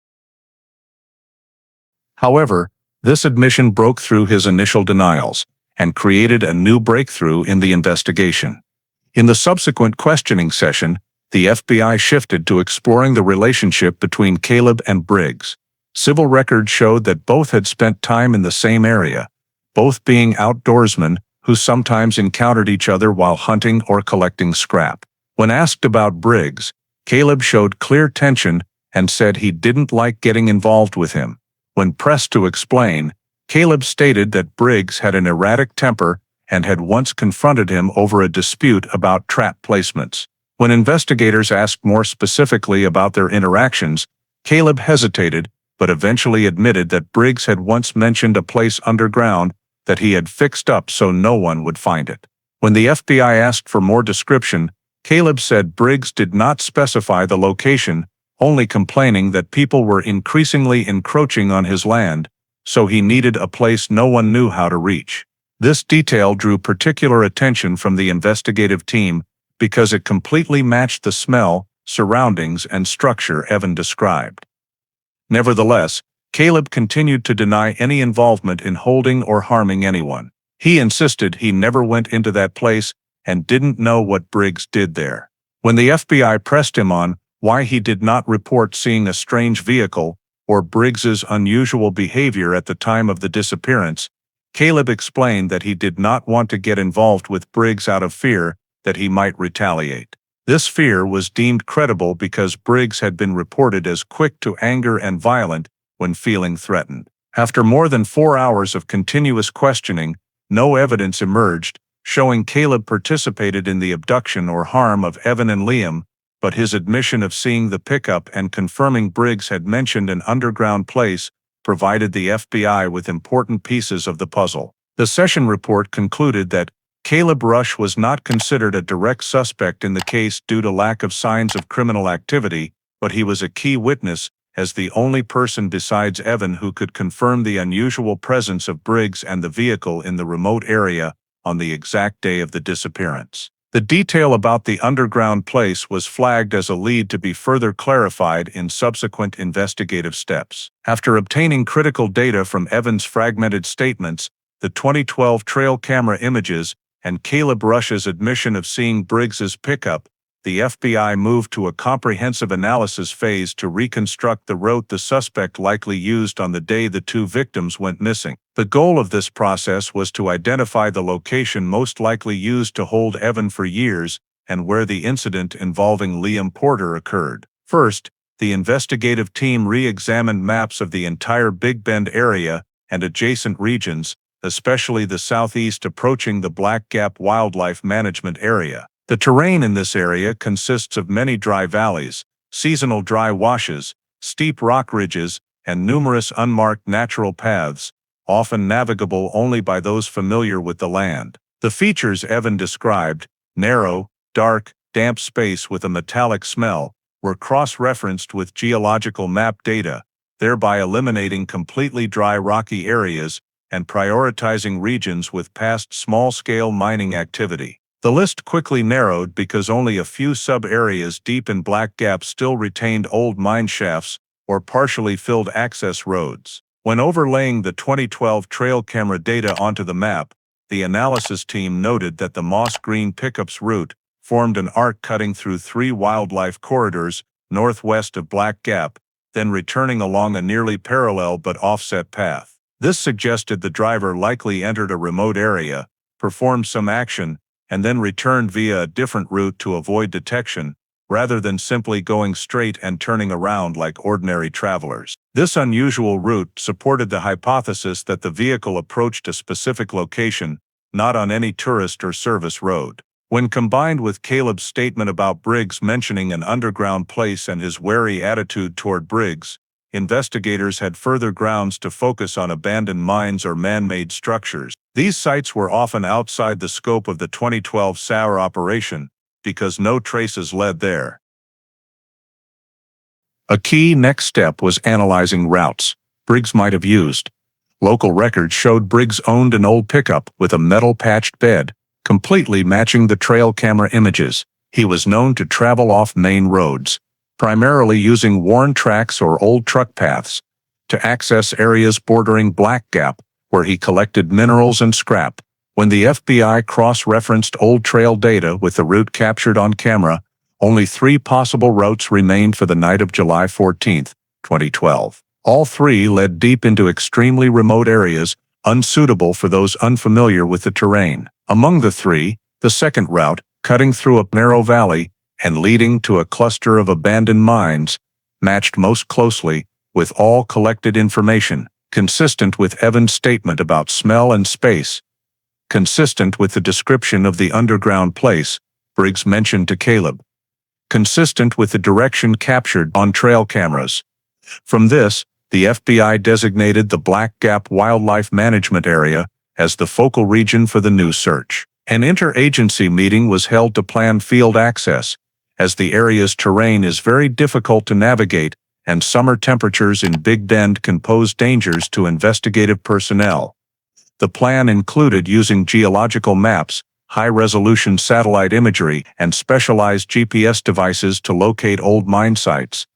However, this admission broke through his initial denials and created a new breakthrough in the investigation. In the subsequent questioning session, the FBI shifted to exploring the relationship between Caleb and Briggs. Civil records showed that both had spent time in the same area, both being outdoorsmen who sometimes encountered each other while hunting or collecting scrap. When asked about Briggs, Caleb showed clear tension and said he didn't like getting involved with him. When pressed to explain, Caleb stated that Briggs had an erratic temper and had once confronted him over a dispute about trap placements. When investigators asked more specifically about their interactions, Caleb hesitated, but eventually admitted that Briggs had once mentioned a place underground that he had fixed up so no one would find it. When the FBI asked for more description, Caleb said Briggs did not specify the location, only complaining that people were increasingly encroaching on his land, so he needed a place no one knew how to reach. This detail drew particular attention from the investigative team because it completely matched the smell, surroundings, and structure Evan described. Nevertheless, Caleb continued to deny any involvement in holding or harming anyone. He insisted he never went into that place and didn't know what Briggs did there. When the FBI pressed him on why he did not report seeing a strange vehicle or Briggs's unusual behavior at the time of the disappearance, Caleb explained that he did not want to get involved with Briggs out of fear that he might retaliate. This fear was deemed credible because Briggs had been reported as quick to anger and violent when feeling threatened. After more than 4 hours of continuous questioning, no evidence emerged showing Caleb participated in the abduction or harm of Evan and Liam, but his admission of seeing the pickup and confirming Briggs had mentioned an underground place provided the FBI with important pieces of the puzzle. The session report concluded that Caleb Rush was not considered a direct suspect in the case due to lack of signs of criminal activity, but he was a key witness as the only person besides Evan who could confirm the unusual presence of Briggs and the vehicle in the remote area on the exact day of the disappearance. The detail about the underground place was flagged as a lead to be further clarified in subsequent investigative steps. After obtaining critical data from Evan's fragmented statements, the 2012 trail camera images, and Caleb Rush's admission of seeing Briggs's pickup, the FBI moved to a comprehensive analysis phase to reconstruct the route the suspect likely used on the day the two victims went missing. The goal of this process was to identify the location most likely used to hold Evan for years and where the incident involving Liam Porter occurred. First, the investigative team re-examined maps of the entire Big Bend area and adjacent regions, especially the southeast approaching the Black Gap Wildlife Management Area. The terrain in this area consists of many dry valleys, seasonal dry washes, steep rock ridges, and numerous unmarked natural paths, often navigable only by those familiar with the land. The features Evan described, narrow, dark, damp space with a metallic smell, were cross-referenced with geological map data, thereby eliminating completely dry rocky areas and prioritizing regions with past small-scale mining activity. The list quickly narrowed because only a few sub-areas deep in Black Gap still retained old mine shafts or partially filled access roads. When overlaying the 2012 trail camera data onto the map, the analysis team noted that the moss green pickup's route formed an arc cutting through 3 wildlife corridors northwest of Black Gap, then returning along a nearly parallel but offset path. This suggested the driver likely entered a remote area, performed some action, and then returned via a different route to avoid detection, rather than simply going straight and turning around like ordinary travelers. This unusual route supported the hypothesis that the vehicle approached a specific location, not on any tourist or service road. When combined with Caleb's statement about Briggs mentioning an underground place and his wary attitude toward Briggs, investigators had further grounds to focus on abandoned mines or man-made structures. These sites were often outside the scope of the 2012 SAR operation because no traces led there. A key next step was analyzing routes Briggs might have used. Local records showed Briggs owned an old pickup with a metal-patched bed, completely matching the trail camera images. He was known to travel off main roads, primarily using worn tracks or old truck paths, to access areas bordering Black Gap, where he collected minerals and scrap. When the FBI cross-referenced old trail data with the route captured on camera, only 3 possible routes remained for the night of July 14, 2012. All 3 led deep into extremely remote areas, unsuitable for those unfamiliar with the terrain. Among the 3, the second route, cutting through a narrow valley and leading to a cluster of abandoned mines, matched most closely with all collected information, consistent with Evan's statement about smell and space, consistent with the description of the underground place Briggs mentioned to Caleb, consistent with the direction captured on trail cameras. From this, the FBI designated the Black Gap Wildlife Management Area as the focal region for the new search. An interagency meeting was held to plan field access, as the area's terrain is very difficult to navigate and summer temperatures in Big Bend can pose dangers to investigative personnel. The plan included using geological maps, high-resolution satellite imagery, and specialized GPS devices to locate old mine sites,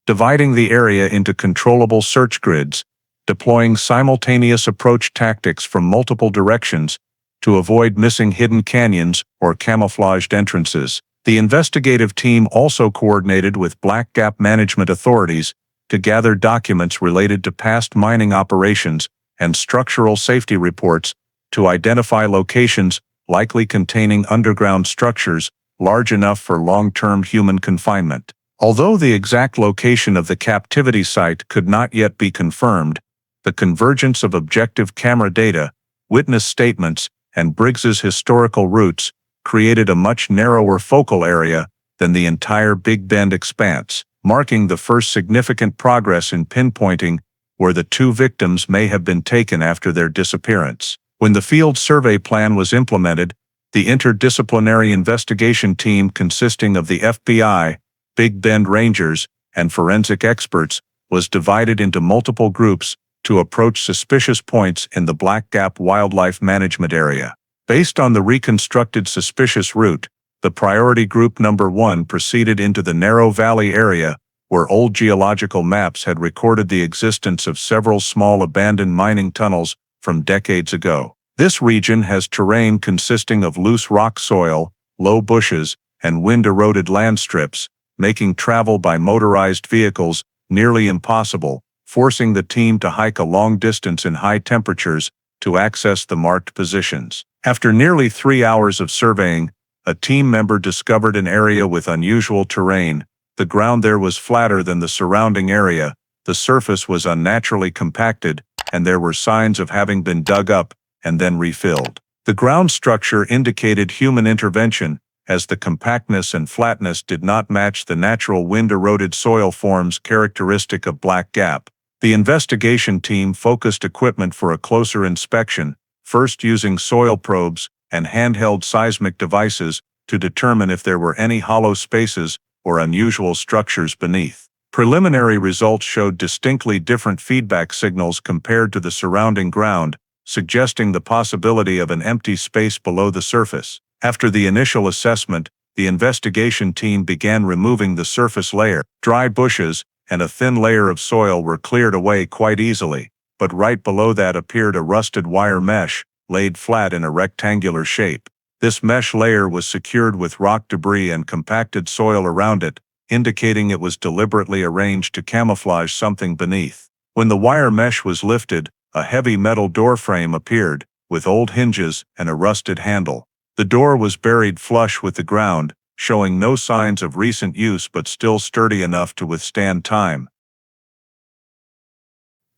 dividing the area into controllable search grids, deploying simultaneous approach tactics from multiple directions to avoid missing hidden canyons or camouflaged entrances. The investigative team also coordinated with Black Gap management authorities to gather documents related to past mining operations and structural safety reports to identify locations likely containing underground structures large enough for long-term human confinement. Although the exact location of the captivity site could not yet be confirmed, the convergence of objective camera data, witness statements, and Briggs's historical routes created a much narrower focal area than the entire Big Bend expanse, marking the first significant progress in pinpointing where the 2 victims may have been taken after their disappearance. When the field survey plan was implemented, the interdisciplinary investigation team consisting of the FBI, Big Bend Rangers, and forensic experts was divided into multiple groups to approach suspicious points in the Black Gap Wildlife Management Area. Based on the reconstructed suspicious route, the priority group number 1 proceeded into the narrow valley area where old geological maps had recorded the existence of several small abandoned mining tunnels from decades ago. This region has terrain consisting of loose rock soil, low bushes, and wind-eroded land strips, making travel by motorized vehicles nearly impossible forcing the team to hike a long distance in high temperatures to access the marked positions. After nearly 3 hours of surveying, a team member discovered an area with unusual terrain. The ground there was flatter than the surrounding area, the surface was unnaturally compacted, and there were signs of having been dug up and then refilled. The ground structure indicated human intervention, as the compactness and flatness did not match the natural wind-eroded soil forms characteristic of Black Gap. The investigation team focused equipment for a closer inspection, first using soil probes and handheld seismic devices to determine if there were any hollow spaces or unusual structures beneath. Preliminary results showed distinctly different feedback signals compared to the surrounding ground, suggesting the possibility of an empty space below the surface. After the initial assessment, the investigation team began removing the surface layer. Dry bushes and a thin layer of soil were cleared away quite easily, but right below that appeared a rusted wire mesh, laid flat in a rectangular shape. This mesh layer was secured with rock debris and compacted soil around it, indicating it was deliberately arranged to camouflage something beneath. When the wire mesh was lifted, a heavy metal door frame appeared, with old hinges and a rusted handle. The door was buried flush with the ground, showing no signs of recent use but still sturdy enough to withstand time.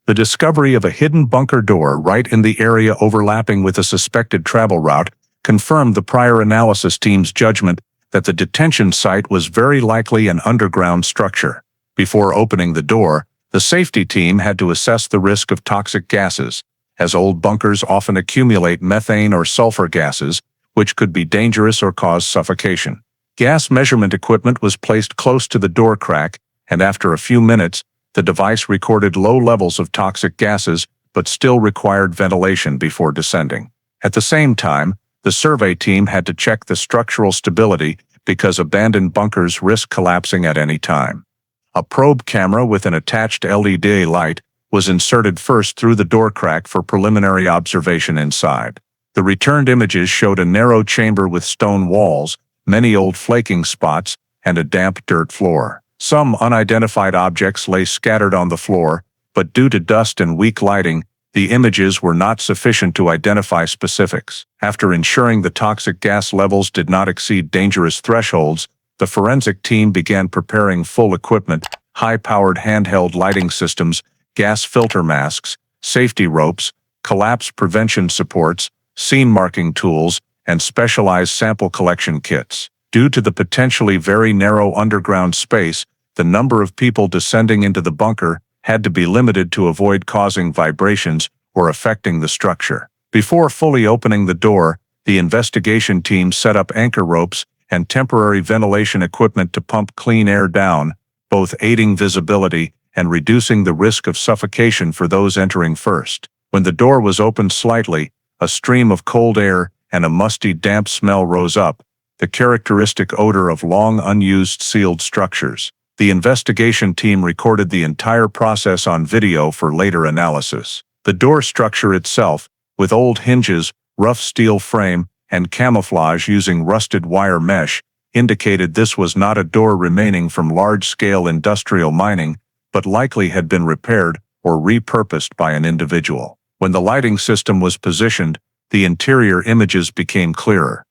The discovery of a hidden bunker door right in the area overlapping with a suspected travel route confirmed the prior analysis team's judgment that the detention site was very likely an underground structure. Before opening the door, the safety team had to assess the risk of toxic gases, as old bunkers often accumulate methane or sulfur gases, which could be dangerous or cause suffocation. Gas measurement equipment was placed close to the door crack, and after a few minutes, the device recorded low levels of toxic gases but still required ventilation before descending. At the same time, the survey team had to check the structural stability because abandoned bunkers risk collapsing at any time. A probe camera with an attached LED light was inserted first through the door crack for preliminary observation inside. The returned images showed a narrow chamber with stone walls, many old flaking spots, and a damp dirt floor. Some unidentified objects lay scattered on the floor, but due to dust and weak lighting, the images were not sufficient to identify specifics. After ensuring the toxic gas levels did not exceed dangerous thresholds, the forensic team began preparing full equipment, high-powered handheld lighting systems, gas filter masks, safety ropes, collapse prevention supports, scene marking tools, and specialized sample collection kits. Due to the potentially very narrow underground space, the number of people descending into the bunker had to be limited to avoid causing vibrations or affecting the structure. Before fully opening the door, the investigation team set up anchor ropes and temporary ventilation equipment to pump clean air down, both aiding visibility and reducing the risk of suffocation for those entering first. When the door was opened slightly, a stream of cold air and a musty, damp smell rose up, the characteristic odor of long unused sealed structures. The investigation team recorded the entire process on video for later analysis. The door structure itself, with old hinges, rough steel frame, and camouflage using rusted wire mesh, indicated this was not a door remaining from large-scale industrial mining, but likely had been repaired or repurposed by an individual. When the lighting system was positioned, the interior images became clearer.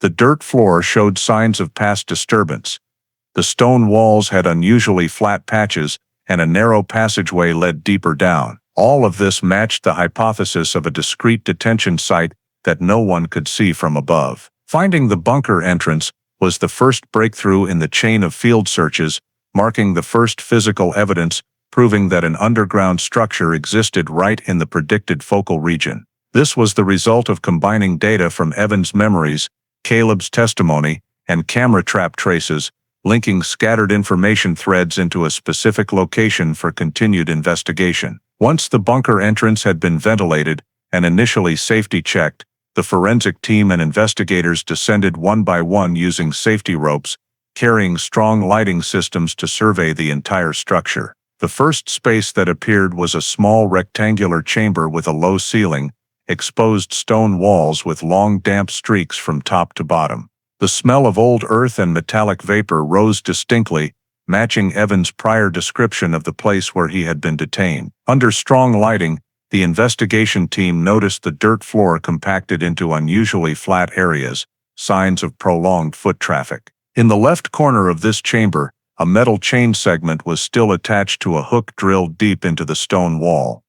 The dirt floor showed signs of past disturbance. The stone walls had unusually flat patches, and a narrow passageway led deeper down. All of this matched the hypothesis of a discrete detention site that no one could see from above. Finding the bunker entrance was the first breakthrough in the chain of field searches, marking the first physical evidence proving that an underground structure existed right in the predicted focal region. This was the result of combining data from Evan's memories, Caleb's testimony, and camera trap traces, linking scattered information threads into a specific location for continued investigation. Once the bunker entrance had been ventilated and initially safety checked, the forensic team and investigators descended one by one using safety ropes, carrying strong lighting systems to survey the entire structure. The first space that appeared was a small rectangular chamber with a low ceiling, exposed stone walls with long damp streaks from top to bottom. The smell of old earth and metallic vapor rose distinctly, matching Evan's prior description of the place where he had been detained. Under strong lighting, the investigation team noticed the dirt floor compacted into unusually flat areas, signs of prolonged foot traffic. In the left corner of this chamber, a metal chain segment was still attached to a hook drilled deep into the stone wall.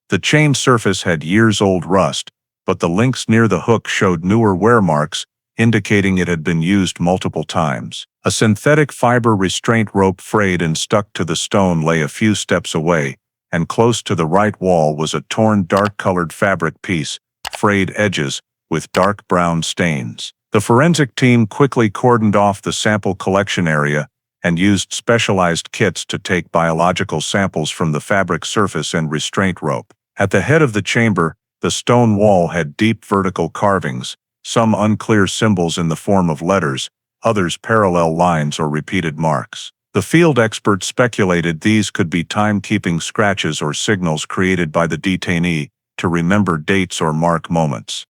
The chain surface had years-old rust, but the links near the hook showed newer wear marks, indicating it had been used multiple times. A synthetic fiber restraint rope frayed and stuck to the stone lay a few steps away, and close to the right wall was a torn dark-colored fabric piece, frayed edges, with dark brown stains. The forensic team quickly cordoned off the sample collection area and used specialized kits to take biological samples from the fabric surface and restraint rope. At the head of the chamber, the stone wall had deep vertical carvings, some unclear symbols in the form of letters, others parallel lines or repeated marks. The field expert speculated these could be time-keeping scratches or signals created by the detainee to remember dates or mark moments.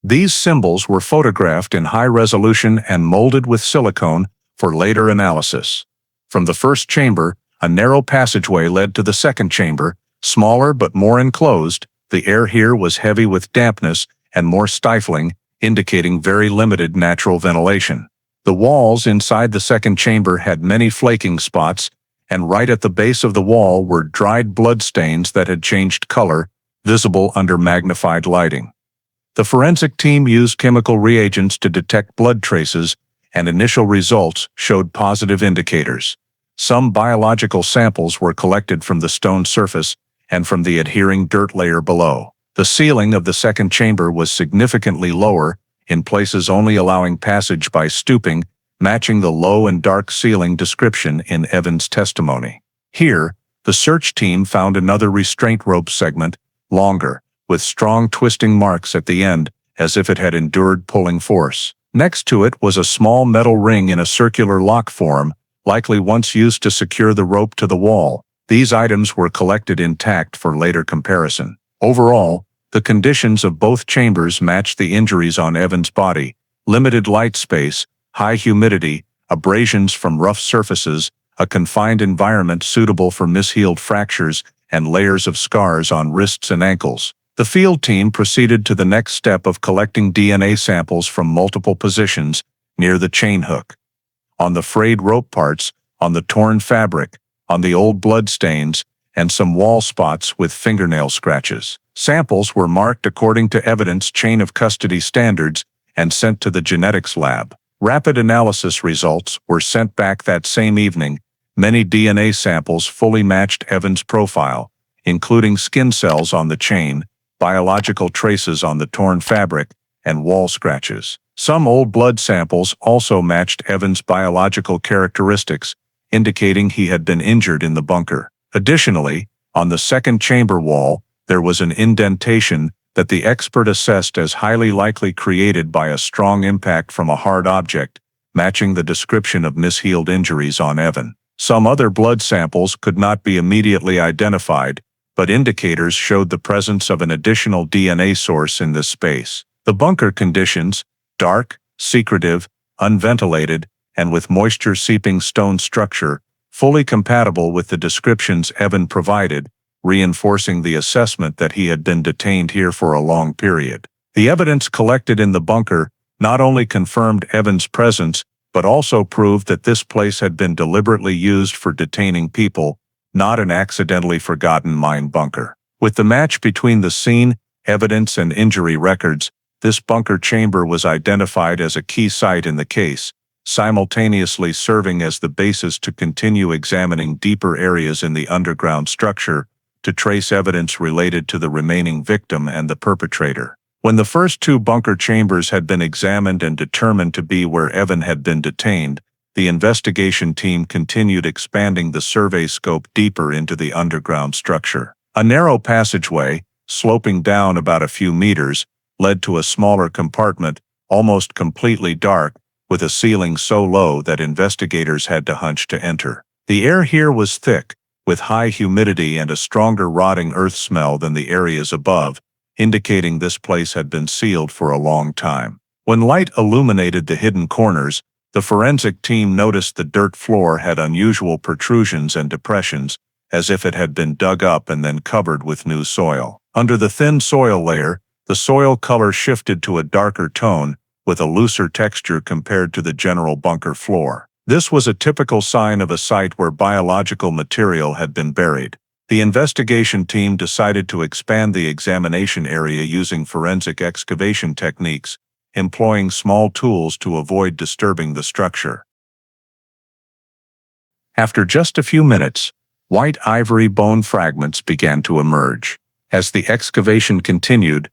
These symbols were photographed in high resolution and molded with silicone for later analysis. From the first chamber, a narrow passageway led to the second chamber, smaller but more enclosed. The air here was heavy with dampness and more stifling, indicating very limited natural ventilation. The walls inside the second chamber had many flaking spots, and right at the base of the wall were dried blood stains that had changed color, visible under magnified lighting. The forensic team used chemical reagents to detect blood traces, and initial results showed positive indicators. Some biological samples were collected from the stone surface and from the adhering dirt layer below. The ceiling of the second chamber was significantly lower, in places only allowing passage by stooping, matching the low and dark ceiling description in Evan's testimony. Here, the search team found another restraint rope segment, longer, with strong twisting marks at the end, as if it had endured pulling force. Next to it was a small metal ring in a circular lock form, likely once used to secure the rope to the wall. These items were collected intact for later comparison. Overall, the conditions of both chambers matched the injuries on Evan's body: limited light space, high humidity, abrasions from rough surfaces, a confined environment suitable for mishealed fractures, and layers of scars on wrists and ankles. The field team proceeded to the next step of collecting DNA samples from multiple positions near the chain hook. On the frayed rope parts, on the torn fabric, on the old blood stains, and some wall spots with fingernail scratches. Samples were marked according to evidence chain of custody standards and sent to the genetics lab. Rapid analysis results were sent back that same evening. Many DNA samples fully matched Evan's profile, including skin cells on the chain, biological traces on the torn fabric, and wall scratches. Some old blood samples also matched Evan's biological characteristics, indicating he had been injured in the bunker. Additionally, on the second chamber wall, there was an indentation that the expert assessed as highly likely created by a strong impact from a hard object, matching the description of mishealed injuries on Evan. Some other blood samples could not be immediately identified, but indicators showed the presence of an additional DNA source in this space. The bunker conditions, dark, secretive, unventilated, and with moisture-seeping stone structure, fully compatible with the descriptions Evan provided, reinforcing the assessment that he had been detained here for a long period. The evidence collected in the bunker not only confirmed Evan's presence, but also proved that this place had been deliberately used for detaining people, not an accidentally forgotten mine bunker. With the match between the scene, evidence, and injury records, this bunker chamber was identified as a key site in the case, simultaneously serving as the basis to continue examining deeper areas in the underground structure to trace evidence related to the remaining victim and the perpetrator. When the first two bunker chambers had been examined and determined to be where Evan had been detained, the investigation team continued expanding the survey scope deeper into the underground structure. A narrow passageway, sloping down about a few meters, led to a smaller compartment, almost completely dark, with a ceiling so low that investigators had to hunch to enter. The air here was thick, with high humidity and a stronger rotting earth smell than the areas above, indicating this place had been sealed for a long time. When light illuminated the hidden corners, The forensic team noticed the dirt floor had unusual protrusions and depressions, as if it had been dug up and then covered with new soil. Under the thin soil layer, the soil color shifted to a darker tone, with a looser texture compared to the general bunker floor. This was a typical sign of a site where biological material had been buried. The investigation team decided to expand the examination area using forensic excavation techniques, employing small tools to avoid disturbing the structure. After just a few minutes, white ivory bone fragments began to emerge. As the excavation continued,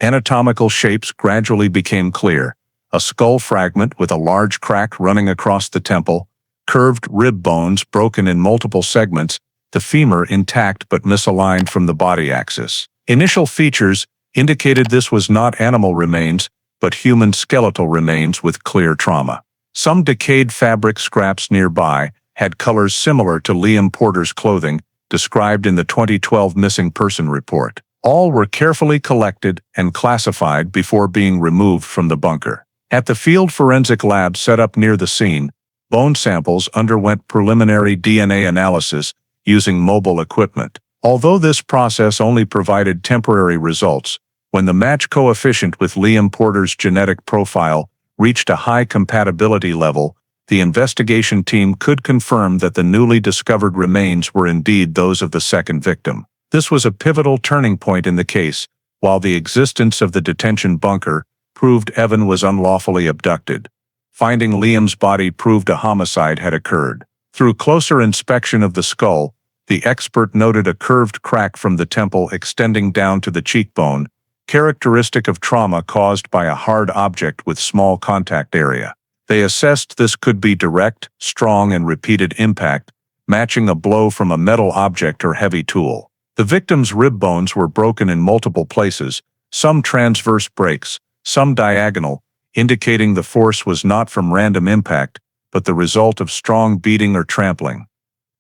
anatomical shapes gradually became clear. A skull fragment with a large crack running across the temple, curved rib bones broken in multiple segments, the femur intact but misaligned from the body axis. Initial features indicated this was not animal remains, but human skeletal remains with clear trauma. Some decayed fabric scraps nearby had colors similar to Liam Porter's clothing, described in the 2012 missing person report. All were carefully collected and classified before being removed from the bunker. At the field forensic lab set up near the scene, bone samples underwent preliminary DNA analysis using mobile equipment. Although this process only provided temporary results, when the match coefficient with Liam Porter's genetic profile reached a high compatibility level, the investigation team could confirm that the newly discovered remains were indeed those of the second victim. This was a pivotal turning point in the case, while the existence of the detention bunker proved Evan was unlawfully abducted. Finding Liam's body proved a homicide had occurred. Through closer inspection of the skull, the expert noted a curved crack from the temple extending down to the cheekbone, characteristic of trauma caused by a hard object with small contact area. They assessed this could be direct, strong, and repeated impact, matching a blow from a metal object or heavy tool. The victim's rib bones were broken in multiple places, some transverse breaks, some diagonal, indicating the force was not from random impact, but the result of strong beating or trampling.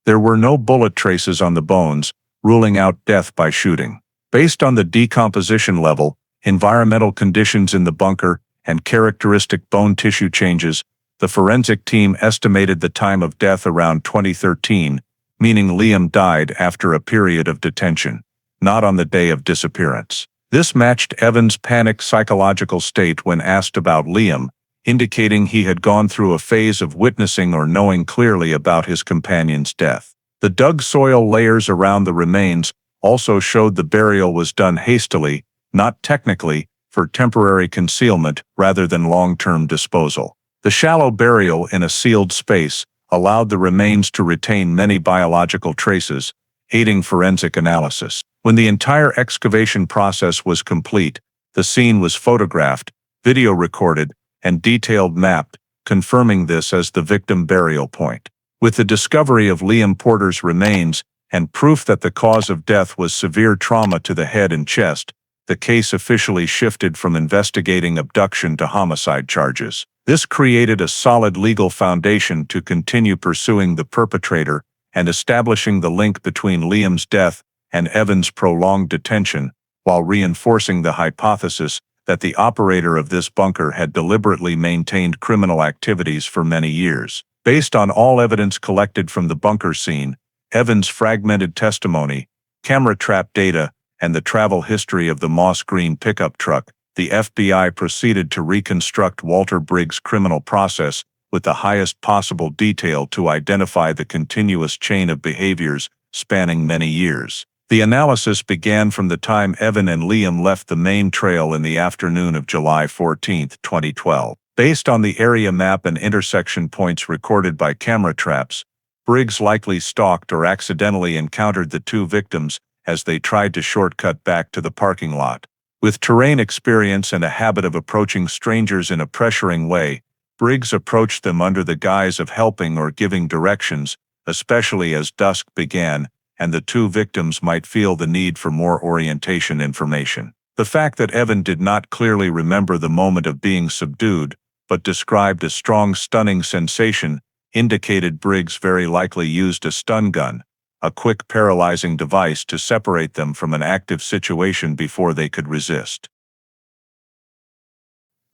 There were no bullet traces on the bones, ruling out death by shooting. Based on the decomposition level, environmental conditions in the bunker, and characteristic bone tissue changes, the forensic team estimated the time of death around 2013, meaning Liam died after a period of detention, not on the day of disappearance. This matched Evan's panicked psychological state when asked about Liam, indicating he had gone through a phase of witnessing or knowing clearly about his companion's death. The dug soil layers around the remains also showed the burial was done hastily, not technically, for temporary concealment rather than long-term disposal. The shallow burial in a sealed space allowed the remains to retain many biological traces, aiding forensic analysis. When the entire excavation process was complete, the scene was photographed, video recorded, and detailed mapped, confirming this as the victim burial point. With the discovery of Liam Porter's remains and proof that the cause of death was severe trauma to the head and chest, the case officially shifted from investigating abduction to homicide charges. This created a solid legal foundation to continue pursuing the perpetrator and establishing the link between Liam's death and Evan's prolonged detention, while reinforcing the hypothesis that the operator of this bunker had deliberately maintained criminal activities for many years. Based on all evidence collected from the bunker scene, Evan's fragmented testimony, camera trap data, and the travel history of the moss green pickup truck, the FBI proceeded to reconstruct Walter Briggs' criminal process with the highest possible detail to identify the continuous chain of behaviors spanning many years. The analysis began from the time Evan and Liam left the main trail in the afternoon of July 14, 2012. Based on the area map and intersection points recorded by camera traps, Briggs likely stalked or accidentally encountered the two victims as they tried to shortcut back to the parking lot. With terrain experience and a habit of approaching strangers in a pressuring way, Briggs approached them under the guise of helping or giving directions, especially as dusk began, and the two victims might feel the need for more orientation information. The fact that Evan did not clearly remember the moment of being subdued, but described a strong stunning sensation, indicated Briggs very likely used a stun gun, a quick paralyzing device to separate them from an active situation before they could resist.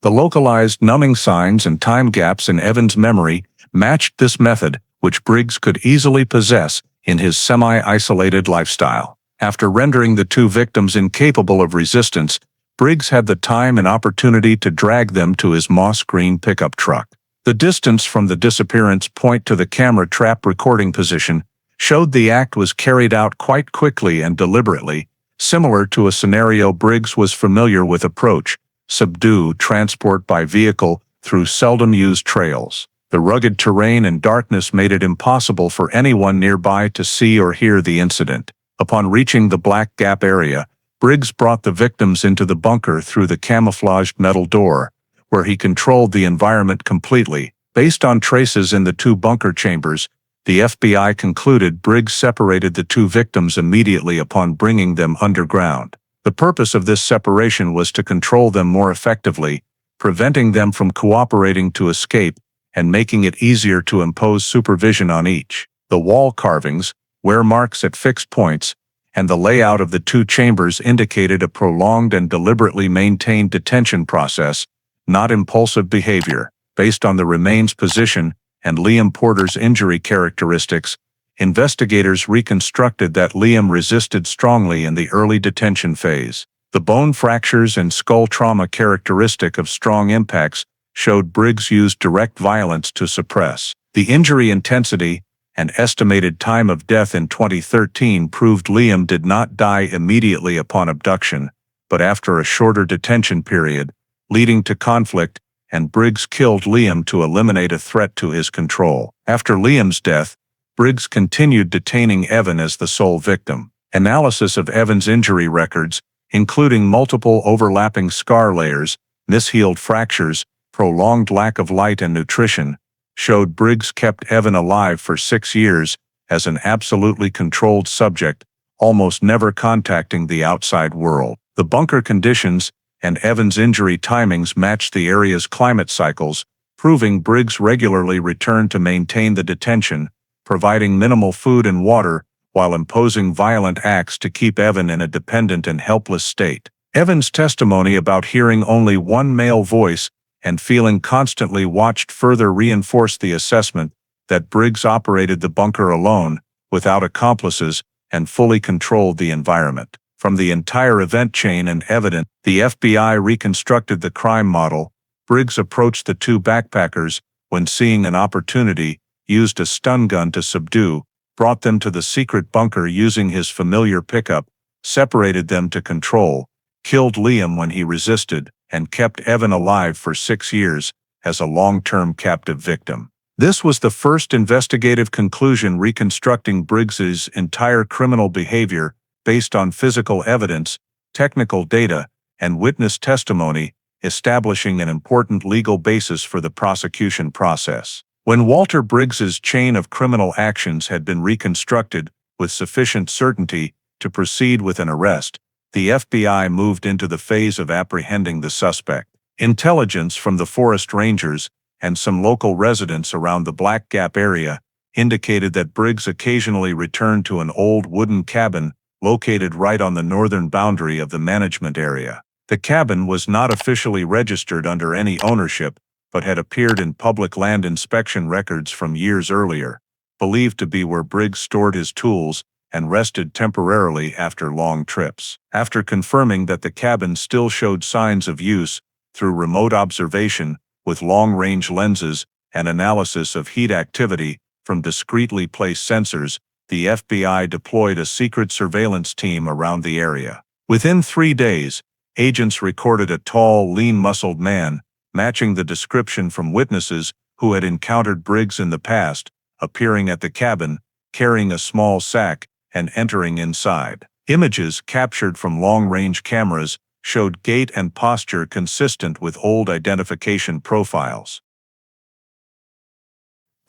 The localized numbing signs and time gaps in Evan's memory matched this method, which Briggs could easily possess in his semi-isolated lifestyle. After rendering the two victims incapable of resistance, Briggs had the time and opportunity to drag them to his moss green pickup truck. The distance from the disappearance point to the camera trap recording position showed the act was carried out quite quickly and deliberately, similar to a scenario Briggs was familiar with: approach, subdue, transport by vehicle through seldom used trails. The rugged terrain and darkness made it impossible for anyone nearby to see or hear the incident. Upon reaching the Black Gap area, Briggs brought the victims into the bunker through the camouflaged metal door, where he controlled the environment completely. Based on traces in the two bunker chambers, the FBI concluded Briggs separated the two victims immediately upon bringing them underground. The purpose of this separation was to control them more effectively, preventing them from cooperating to escape and making it easier to impose supervision on each. The wall carvings, wear marks at fixed points, and the layout of the two chambers indicated a prolonged and deliberately maintained detention process, not impulsive behavior. Based on the remains' position and Liam Porter's injury characteristics, investigators reconstructed that Liam resisted strongly in the early detention phase. The bone fractures and skull trauma characteristic of strong impacts showed Briggs used direct violence to suppress. The injury intensity and estimated time of death in 2013 proved Liam did not die immediately upon abduction, but after a shorter detention period, leading to conflict, and Briggs killed Liam to eliminate a threat to his control. After Liam's death, Briggs continued detaining Evan as the sole victim. Analysis of Evan's injury records, including multiple overlapping scar layers, mishealed fractures, prolonged lack of light and nutrition, showed Briggs kept Evan alive for 6 years as an absolutely controlled subject, almost never contacting the outside world. The bunker conditions and Evan's injury timings matched the area's climate cycles, proving Briggs regularly returned to maintain the detention, providing minimal food and water while imposing violent acts to keep Evan in a dependent and helpless state. Evan's testimony about hearing only one male voice and feeling constantly watched further reinforced the assessment that Briggs operated the bunker alone, without accomplices, and fully controlled the environment. From the entire event chain and evidence, the FBI reconstructed the crime model. Briggs approached the two backpackers when seeing an opportunity, used a stun gun to subdue, brought them to the secret bunker using his familiar pickup, separated them to control, killed Liam when he resisted, and kept Evan alive for 6 years as a long-term captive victim. This was the first investigative conclusion reconstructing Briggs's entire criminal behavior based on physical evidence, technical data, and witness testimony, establishing an important legal basis for the prosecution process. When Walter Briggs's chain of criminal actions had been reconstructed with sufficient certainty to proceed with an arrest, the FBI moved into the phase of apprehending the suspect. Intelligence from the forest rangers and some local residents around the Black Gap area indicated that Briggs occasionally returned to an old wooden cabin located right on the northern boundary of the management area. The cabin was not officially registered under any ownership, but had appeared in public land inspection records from years earlier, believed to be where Briggs stored his tools and rested temporarily after long trips. After confirming that the cabin still showed signs of use through remote observation with long-range lenses and analysis of heat activity from discreetly placed sensors, the FBI deployed a secret surveillance team around the area. Within 3 days, agents recorded a tall, lean-muscled man, matching the description from witnesses who had encountered Briggs in the past, appearing at the cabin, carrying a small sack, and entering inside. Images captured from long-range cameras showed gait and posture consistent with old identification profiles.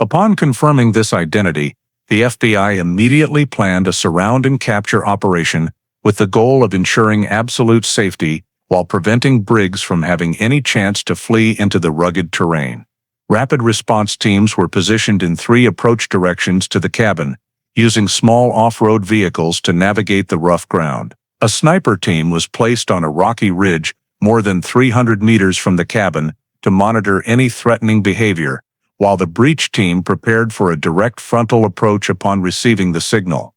Upon confirming this identity, the FBI immediately planned a surround and capture operation with the goal of ensuring absolute safety while preventing Briggs from having any chance to flee into the rugged terrain. Rapid response teams were positioned in 3 approach directions to the cabin, using small off-road vehicles to navigate the rough ground. A sniper team was placed on a rocky ridge more than 300 meters from the cabin, to monitor any threatening behavior, while the breach team prepared for a direct frontal approach upon receiving the signal.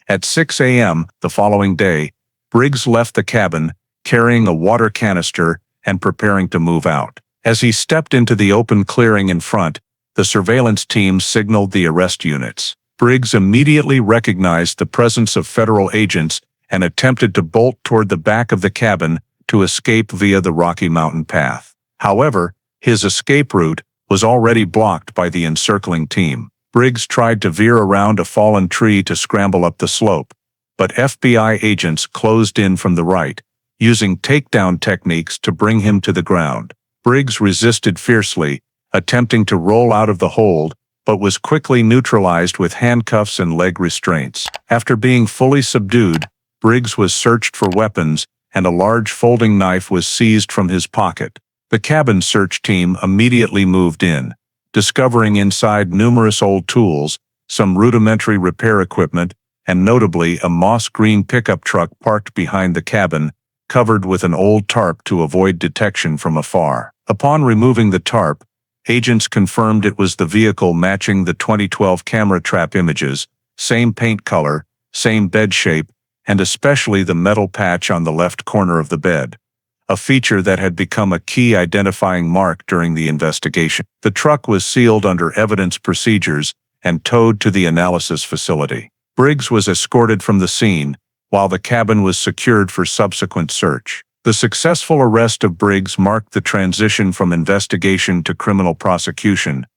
At 6 a.m. the following day, Briggs left the cabin, carrying a water canister and preparing to move out. As he stepped into the open clearing in front, the surveillance team signaled the arrest units. Briggs immediately recognized the presence of federal agents and attempted to bolt toward the back of the cabin to escape via the Rocky Mountain path. However, his escape route was already blocked by the encircling team. Briggs tried to veer around a fallen tree to scramble up the slope, but FBI agents closed in from the right, using takedown techniques to bring him to the ground. Briggs resisted fiercely, attempting to roll out of the hold, but was quickly neutralized with handcuffs and leg restraints. After being fully subdued, Briggs was searched for weapons, and a large folding knife was seized from his pocket. The cabin search team immediately moved in, discovering inside numerous old tools, some rudimentary repair equipment, and notably a moss green pickup truck parked behind the cabin, covered with an old tarp to avoid detection from afar. Upon removing the tarp, agents confirmed it was the vehicle matching the 2012 camera trap images, same paint color, same bed shape, and especially the metal patch on the left corner of the bed, a feature that had become a key identifying mark during the investigation. The truck was sealed under evidence procedures and towed to the analysis facility. Briggs was escorted from the scene, while the cabin was secured for subsequent search. The successful arrest of Briggs marked the transition from investigation to criminal prosecution,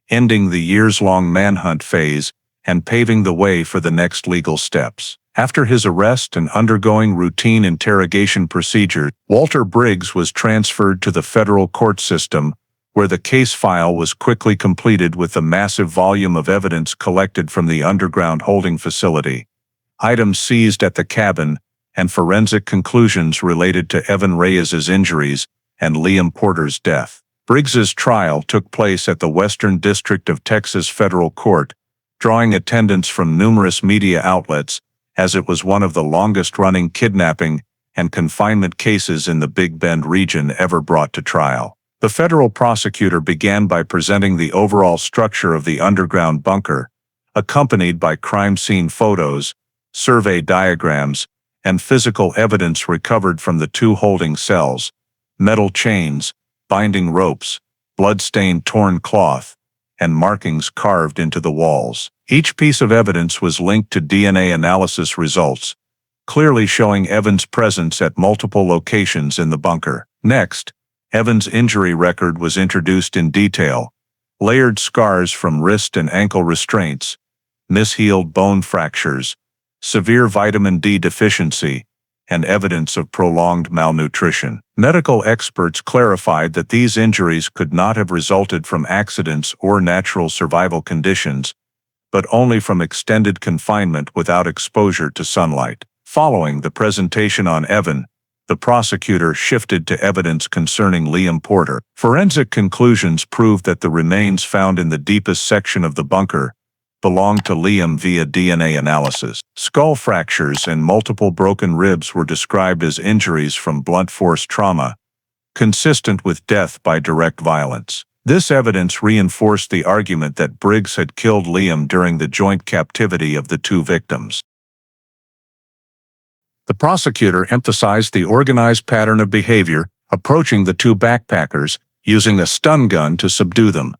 ending the years-long manhunt phase and paving the way for the next legal steps. After his arrest and undergoing routine interrogation procedure, Walter Briggs was transferred to the federal court system, where the case file was quickly completed with a massive volume of evidence collected from the underground holding facility, items seized at the cabin, and forensic conclusions related to Evan Reyes's injuries and Liam Porter's death. Briggs's trial took place at the Western District of Texas Federal Court, drawing attendance from numerous media outlets, as it was one of the longest-running kidnapping and confinement cases in the Big Bend region ever brought to trial. The federal prosecutor began by presenting the overall structure of the underground bunker, accompanied by crime scene photos, survey diagrams, and physical evidence recovered from the two holding cells: metal chains, binding ropes, blood-stained torn cloth, and markings carved into the walls. Each piece of evidence was linked to DNA analysis results, clearly showing Evan's presence at multiple locations in the bunker. Next, Evan's injury record was introduced in detail: layered scars from wrist and ankle restraints, mishealed bone fractures, severe vitamin D deficiency, and evidence of prolonged malnutrition. Medical experts clarified that these injuries could not have resulted from accidents or natural survival conditions, but only from extended confinement without exposure to sunlight. Following the presentation on Evan, the prosecutor shifted to evidence concerning Liam Porter. Forensic conclusions proved that the remains found in the deepest section of the bunker belonged to Liam via DNA analysis. Skull fractures and multiple broken ribs were described as injuries from blunt force trauma, consistent with death by direct violence. This evidence reinforced the argument that Briggs had killed Liam during the joint captivity of the two victims. The prosecutor emphasized the organized pattern of behavior, approaching the two backpackers, using a stun gun to subdue them,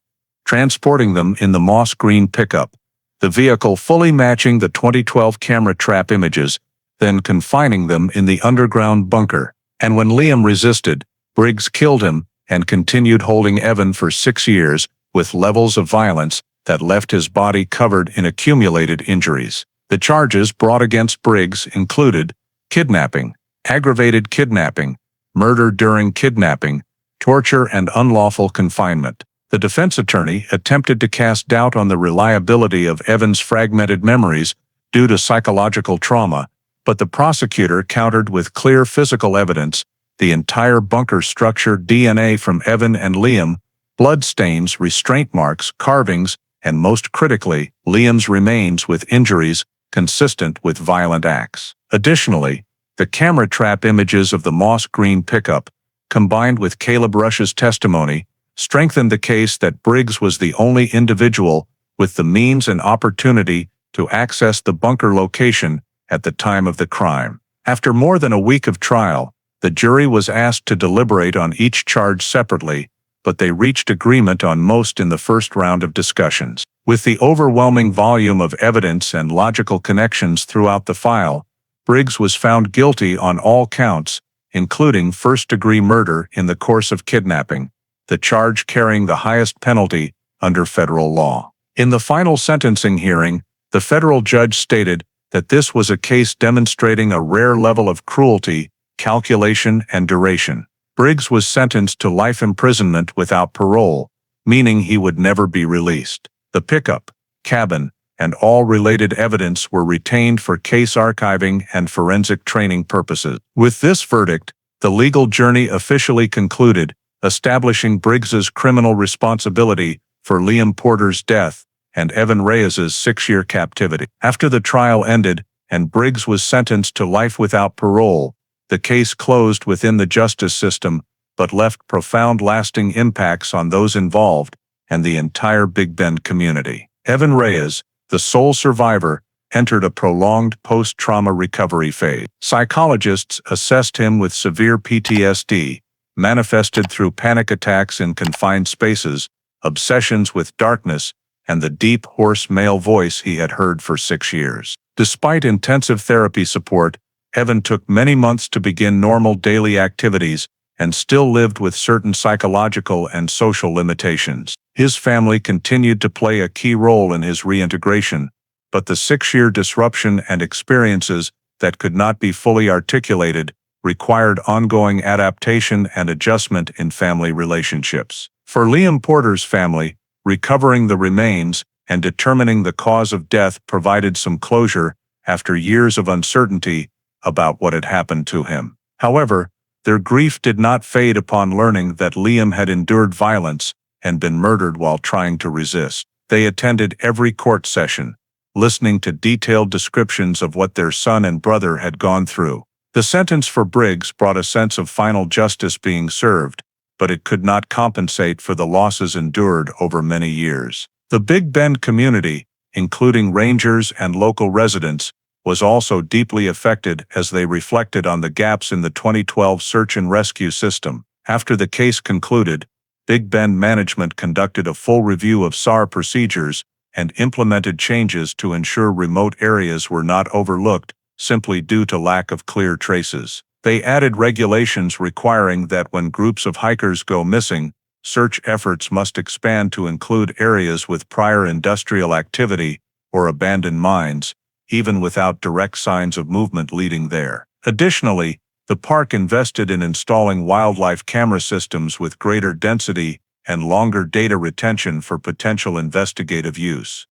transporting them in the moss green pickup, the vehicle fully matching the 2012 camera trap images, then confining them in the underground bunker. And when Liam resisted, Briggs killed him and continued holding Evan for 6 years with levels of violence that left his body covered in accumulated injuries. The charges brought against Briggs included kidnapping, aggravated kidnapping, murder during kidnapping, torture, and unlawful confinement. The defense attorney attempted to cast doubt on the reliability of Evan's fragmented memories due to psychological trauma, but the prosecutor countered with clear physical evidence: the entire bunker structure, DNA from Evan and Liam, blood stains, restraint marks, carvings, and most critically, Liam's remains with injuries consistent with violent acts. Additionally, the camera trap images of the moss green pickup, combined with Caleb Rush's testimony, strengthened the case that Briggs was the only individual with the means and opportunity to access the bunker location at the time of the crime. After more than a week of trial, the jury was asked to deliberate on each charge separately, but they reached agreement on most in the first round of discussions. With the overwhelming volume of evidence and logical connections throughout the file, Briggs was found guilty on all counts, including first-degree murder in the course of kidnapping, the charge carrying the highest penalty under federal law. In the final sentencing hearing, the federal judge stated that this was a case demonstrating a rare level of cruelty, calculation, and duration. Briggs was sentenced to life imprisonment without parole, meaning he would never be released. The pickup, cabin, and all related evidence were retained for case archiving and forensic training purposes. With this verdict, the legal journey officially concluded, establishing Briggs's criminal responsibility for Liam Porter's death and Evan Reyes's 6-year captivity. After the trial ended and Briggs was sentenced to life without parole, the case closed within the justice system but left profound lasting impacts on those involved and the entire Big Bend community. Evan Reyes, the sole survivor, entered a prolonged post-trauma recovery phase. Psychologists assessed him with severe PTSD, manifested through panic attacks in confined spaces, obsessions with darkness, and the deep, hoarse male voice he had heard for 6 years. Despite intensive therapy support, Evan took many months to begin normal daily activities and still lived with certain psychological and social limitations. His family continued to play a key role in his reintegration, but the 6-year disruption and experiences that could not be fully articulated required ongoing adaptation and adjustment in family relationships. For Liam Porter's family, recovering the remains and determining the cause of death provided some closure after years of uncertainty about what had happened to him. However, their grief did not fade upon learning that Liam had endured violence and been murdered while trying to resist. They attended every court session, listening to detailed descriptions of what their son and brother had gone through. The sentence for Briggs brought a sense of final justice being served, but it could not compensate for the losses endured over many years. The Big Bend community, including rangers and local residents, was also deeply affected as they reflected on the gaps in the 2012 search and rescue system. After the case concluded, Big Bend management conducted a full review of SAR procedures and implemented changes to ensure remote areas were not overlooked simply due to lack of clear traces. They added regulations requiring that when groups of hikers go missing, search efforts must expand to include areas with prior industrial activity or abandoned mines, even without direct signs of movement leading there. Additionally, the park invested in installing wildlife camera systems with greater density and longer data retention for potential investigative use.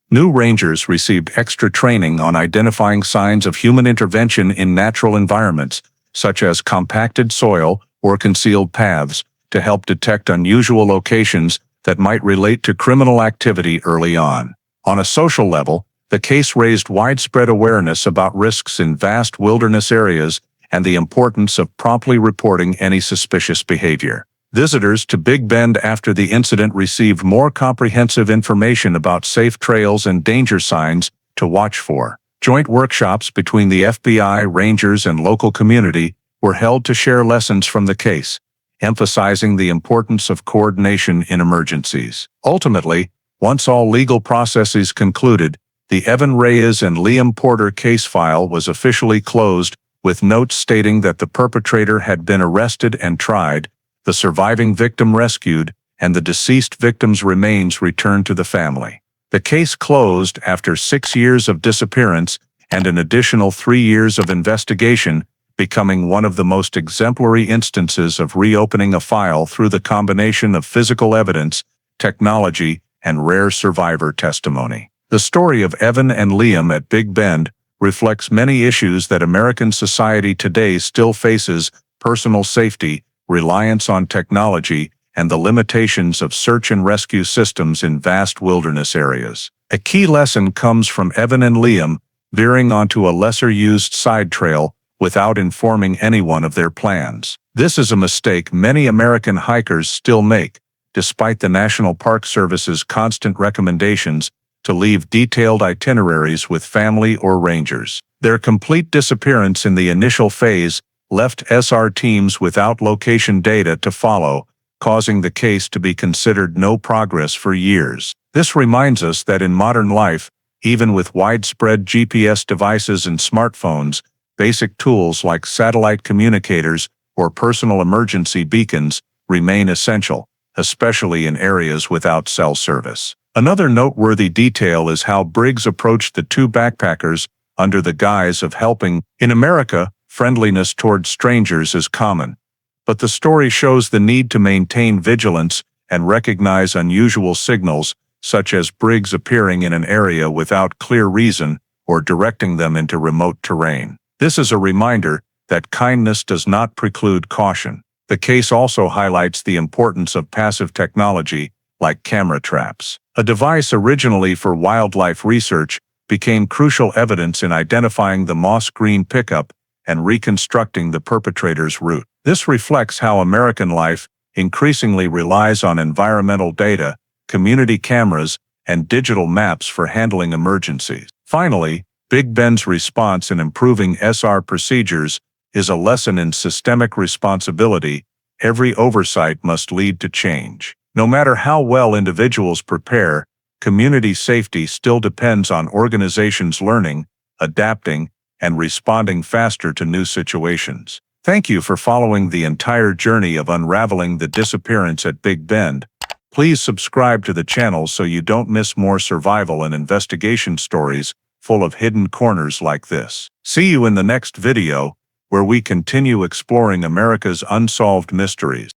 New rangers received extra training on identifying signs of human intervention in natural environments, such as compacted soil or concealed paths, to help detect unusual locations that might relate to criminal activity early on. On a social level, the case raised widespread awareness about risks in vast wilderness areas and the importance of promptly reporting any suspicious behavior. Visitors to Big Bend after the incident received more comprehensive information about safe trails and danger signs to watch for. Joint workshops between the FBI, rangers, and local community were held to share lessons from the case, emphasizing the importance of coordination in emergencies. Ultimately, once all legal processes concluded, the Evan Reyes and Liam Porter case file was officially closed, with notes stating that the perpetrator had been arrested and tried, the surviving victim rescued, and the deceased victim's remains returned to the family. The case closed after 6 years of disappearance and an additional 3 years of investigation, becoming one of the most exemplary instances of reopening a file through the combination of physical evidence, technology, and rare survivor testimony. The story of Evan and Liam at Big Bend reflects many issues that American society today still faces: personal safety, reliance on technology, and the limitations of search and rescue systems in vast wilderness areas. A key lesson comes from Evan and Liam veering onto a lesser-used side trail without informing anyone of their plans. This is a mistake many American hikers still make, despite the National Park Service's constant recommendations to leave detailed itineraries with family or rangers. Their complete disappearance in the initial phase left SR teams without location data to follow, causing the case to be considered no progress for years. This reminds us that in modern life, even with widespread GPS devices and smartphones, basic tools like satellite communicators or personal emergency beacons remain essential, especially in areas without cell service. Another noteworthy detail is how Briggs approached the two backpackers under the guise of helping. In America, friendliness toward strangers is common, but the story shows the need to maintain vigilance and recognize unusual signals, such as Briggs appearing in an area without clear reason or directing them into remote terrain. This is a reminder that kindness does not preclude caution. The case also highlights the importance of passive technology, like camera traps. A device originally for wildlife research became crucial evidence in identifying the moss green pickup and reconstructing the perpetrator's route. This reflects how American life increasingly relies on environmental data, community cameras, and digital maps for handling emergencies. Finally, Big Bend's response in improving SR procedures is a lesson in systemic responsibility. Every oversight must lead to change. No matter how well individuals prepare, community safety still depends on organizations learning, adapting, and responding faster to new situations. Thank you for following the entire journey of unraveling the disappearance at Big Bend. Please subscribe to the channel so you don't miss more survival and investigation stories full of hidden corners like this. See you in the next video, where we continue exploring America's unsolved mysteries.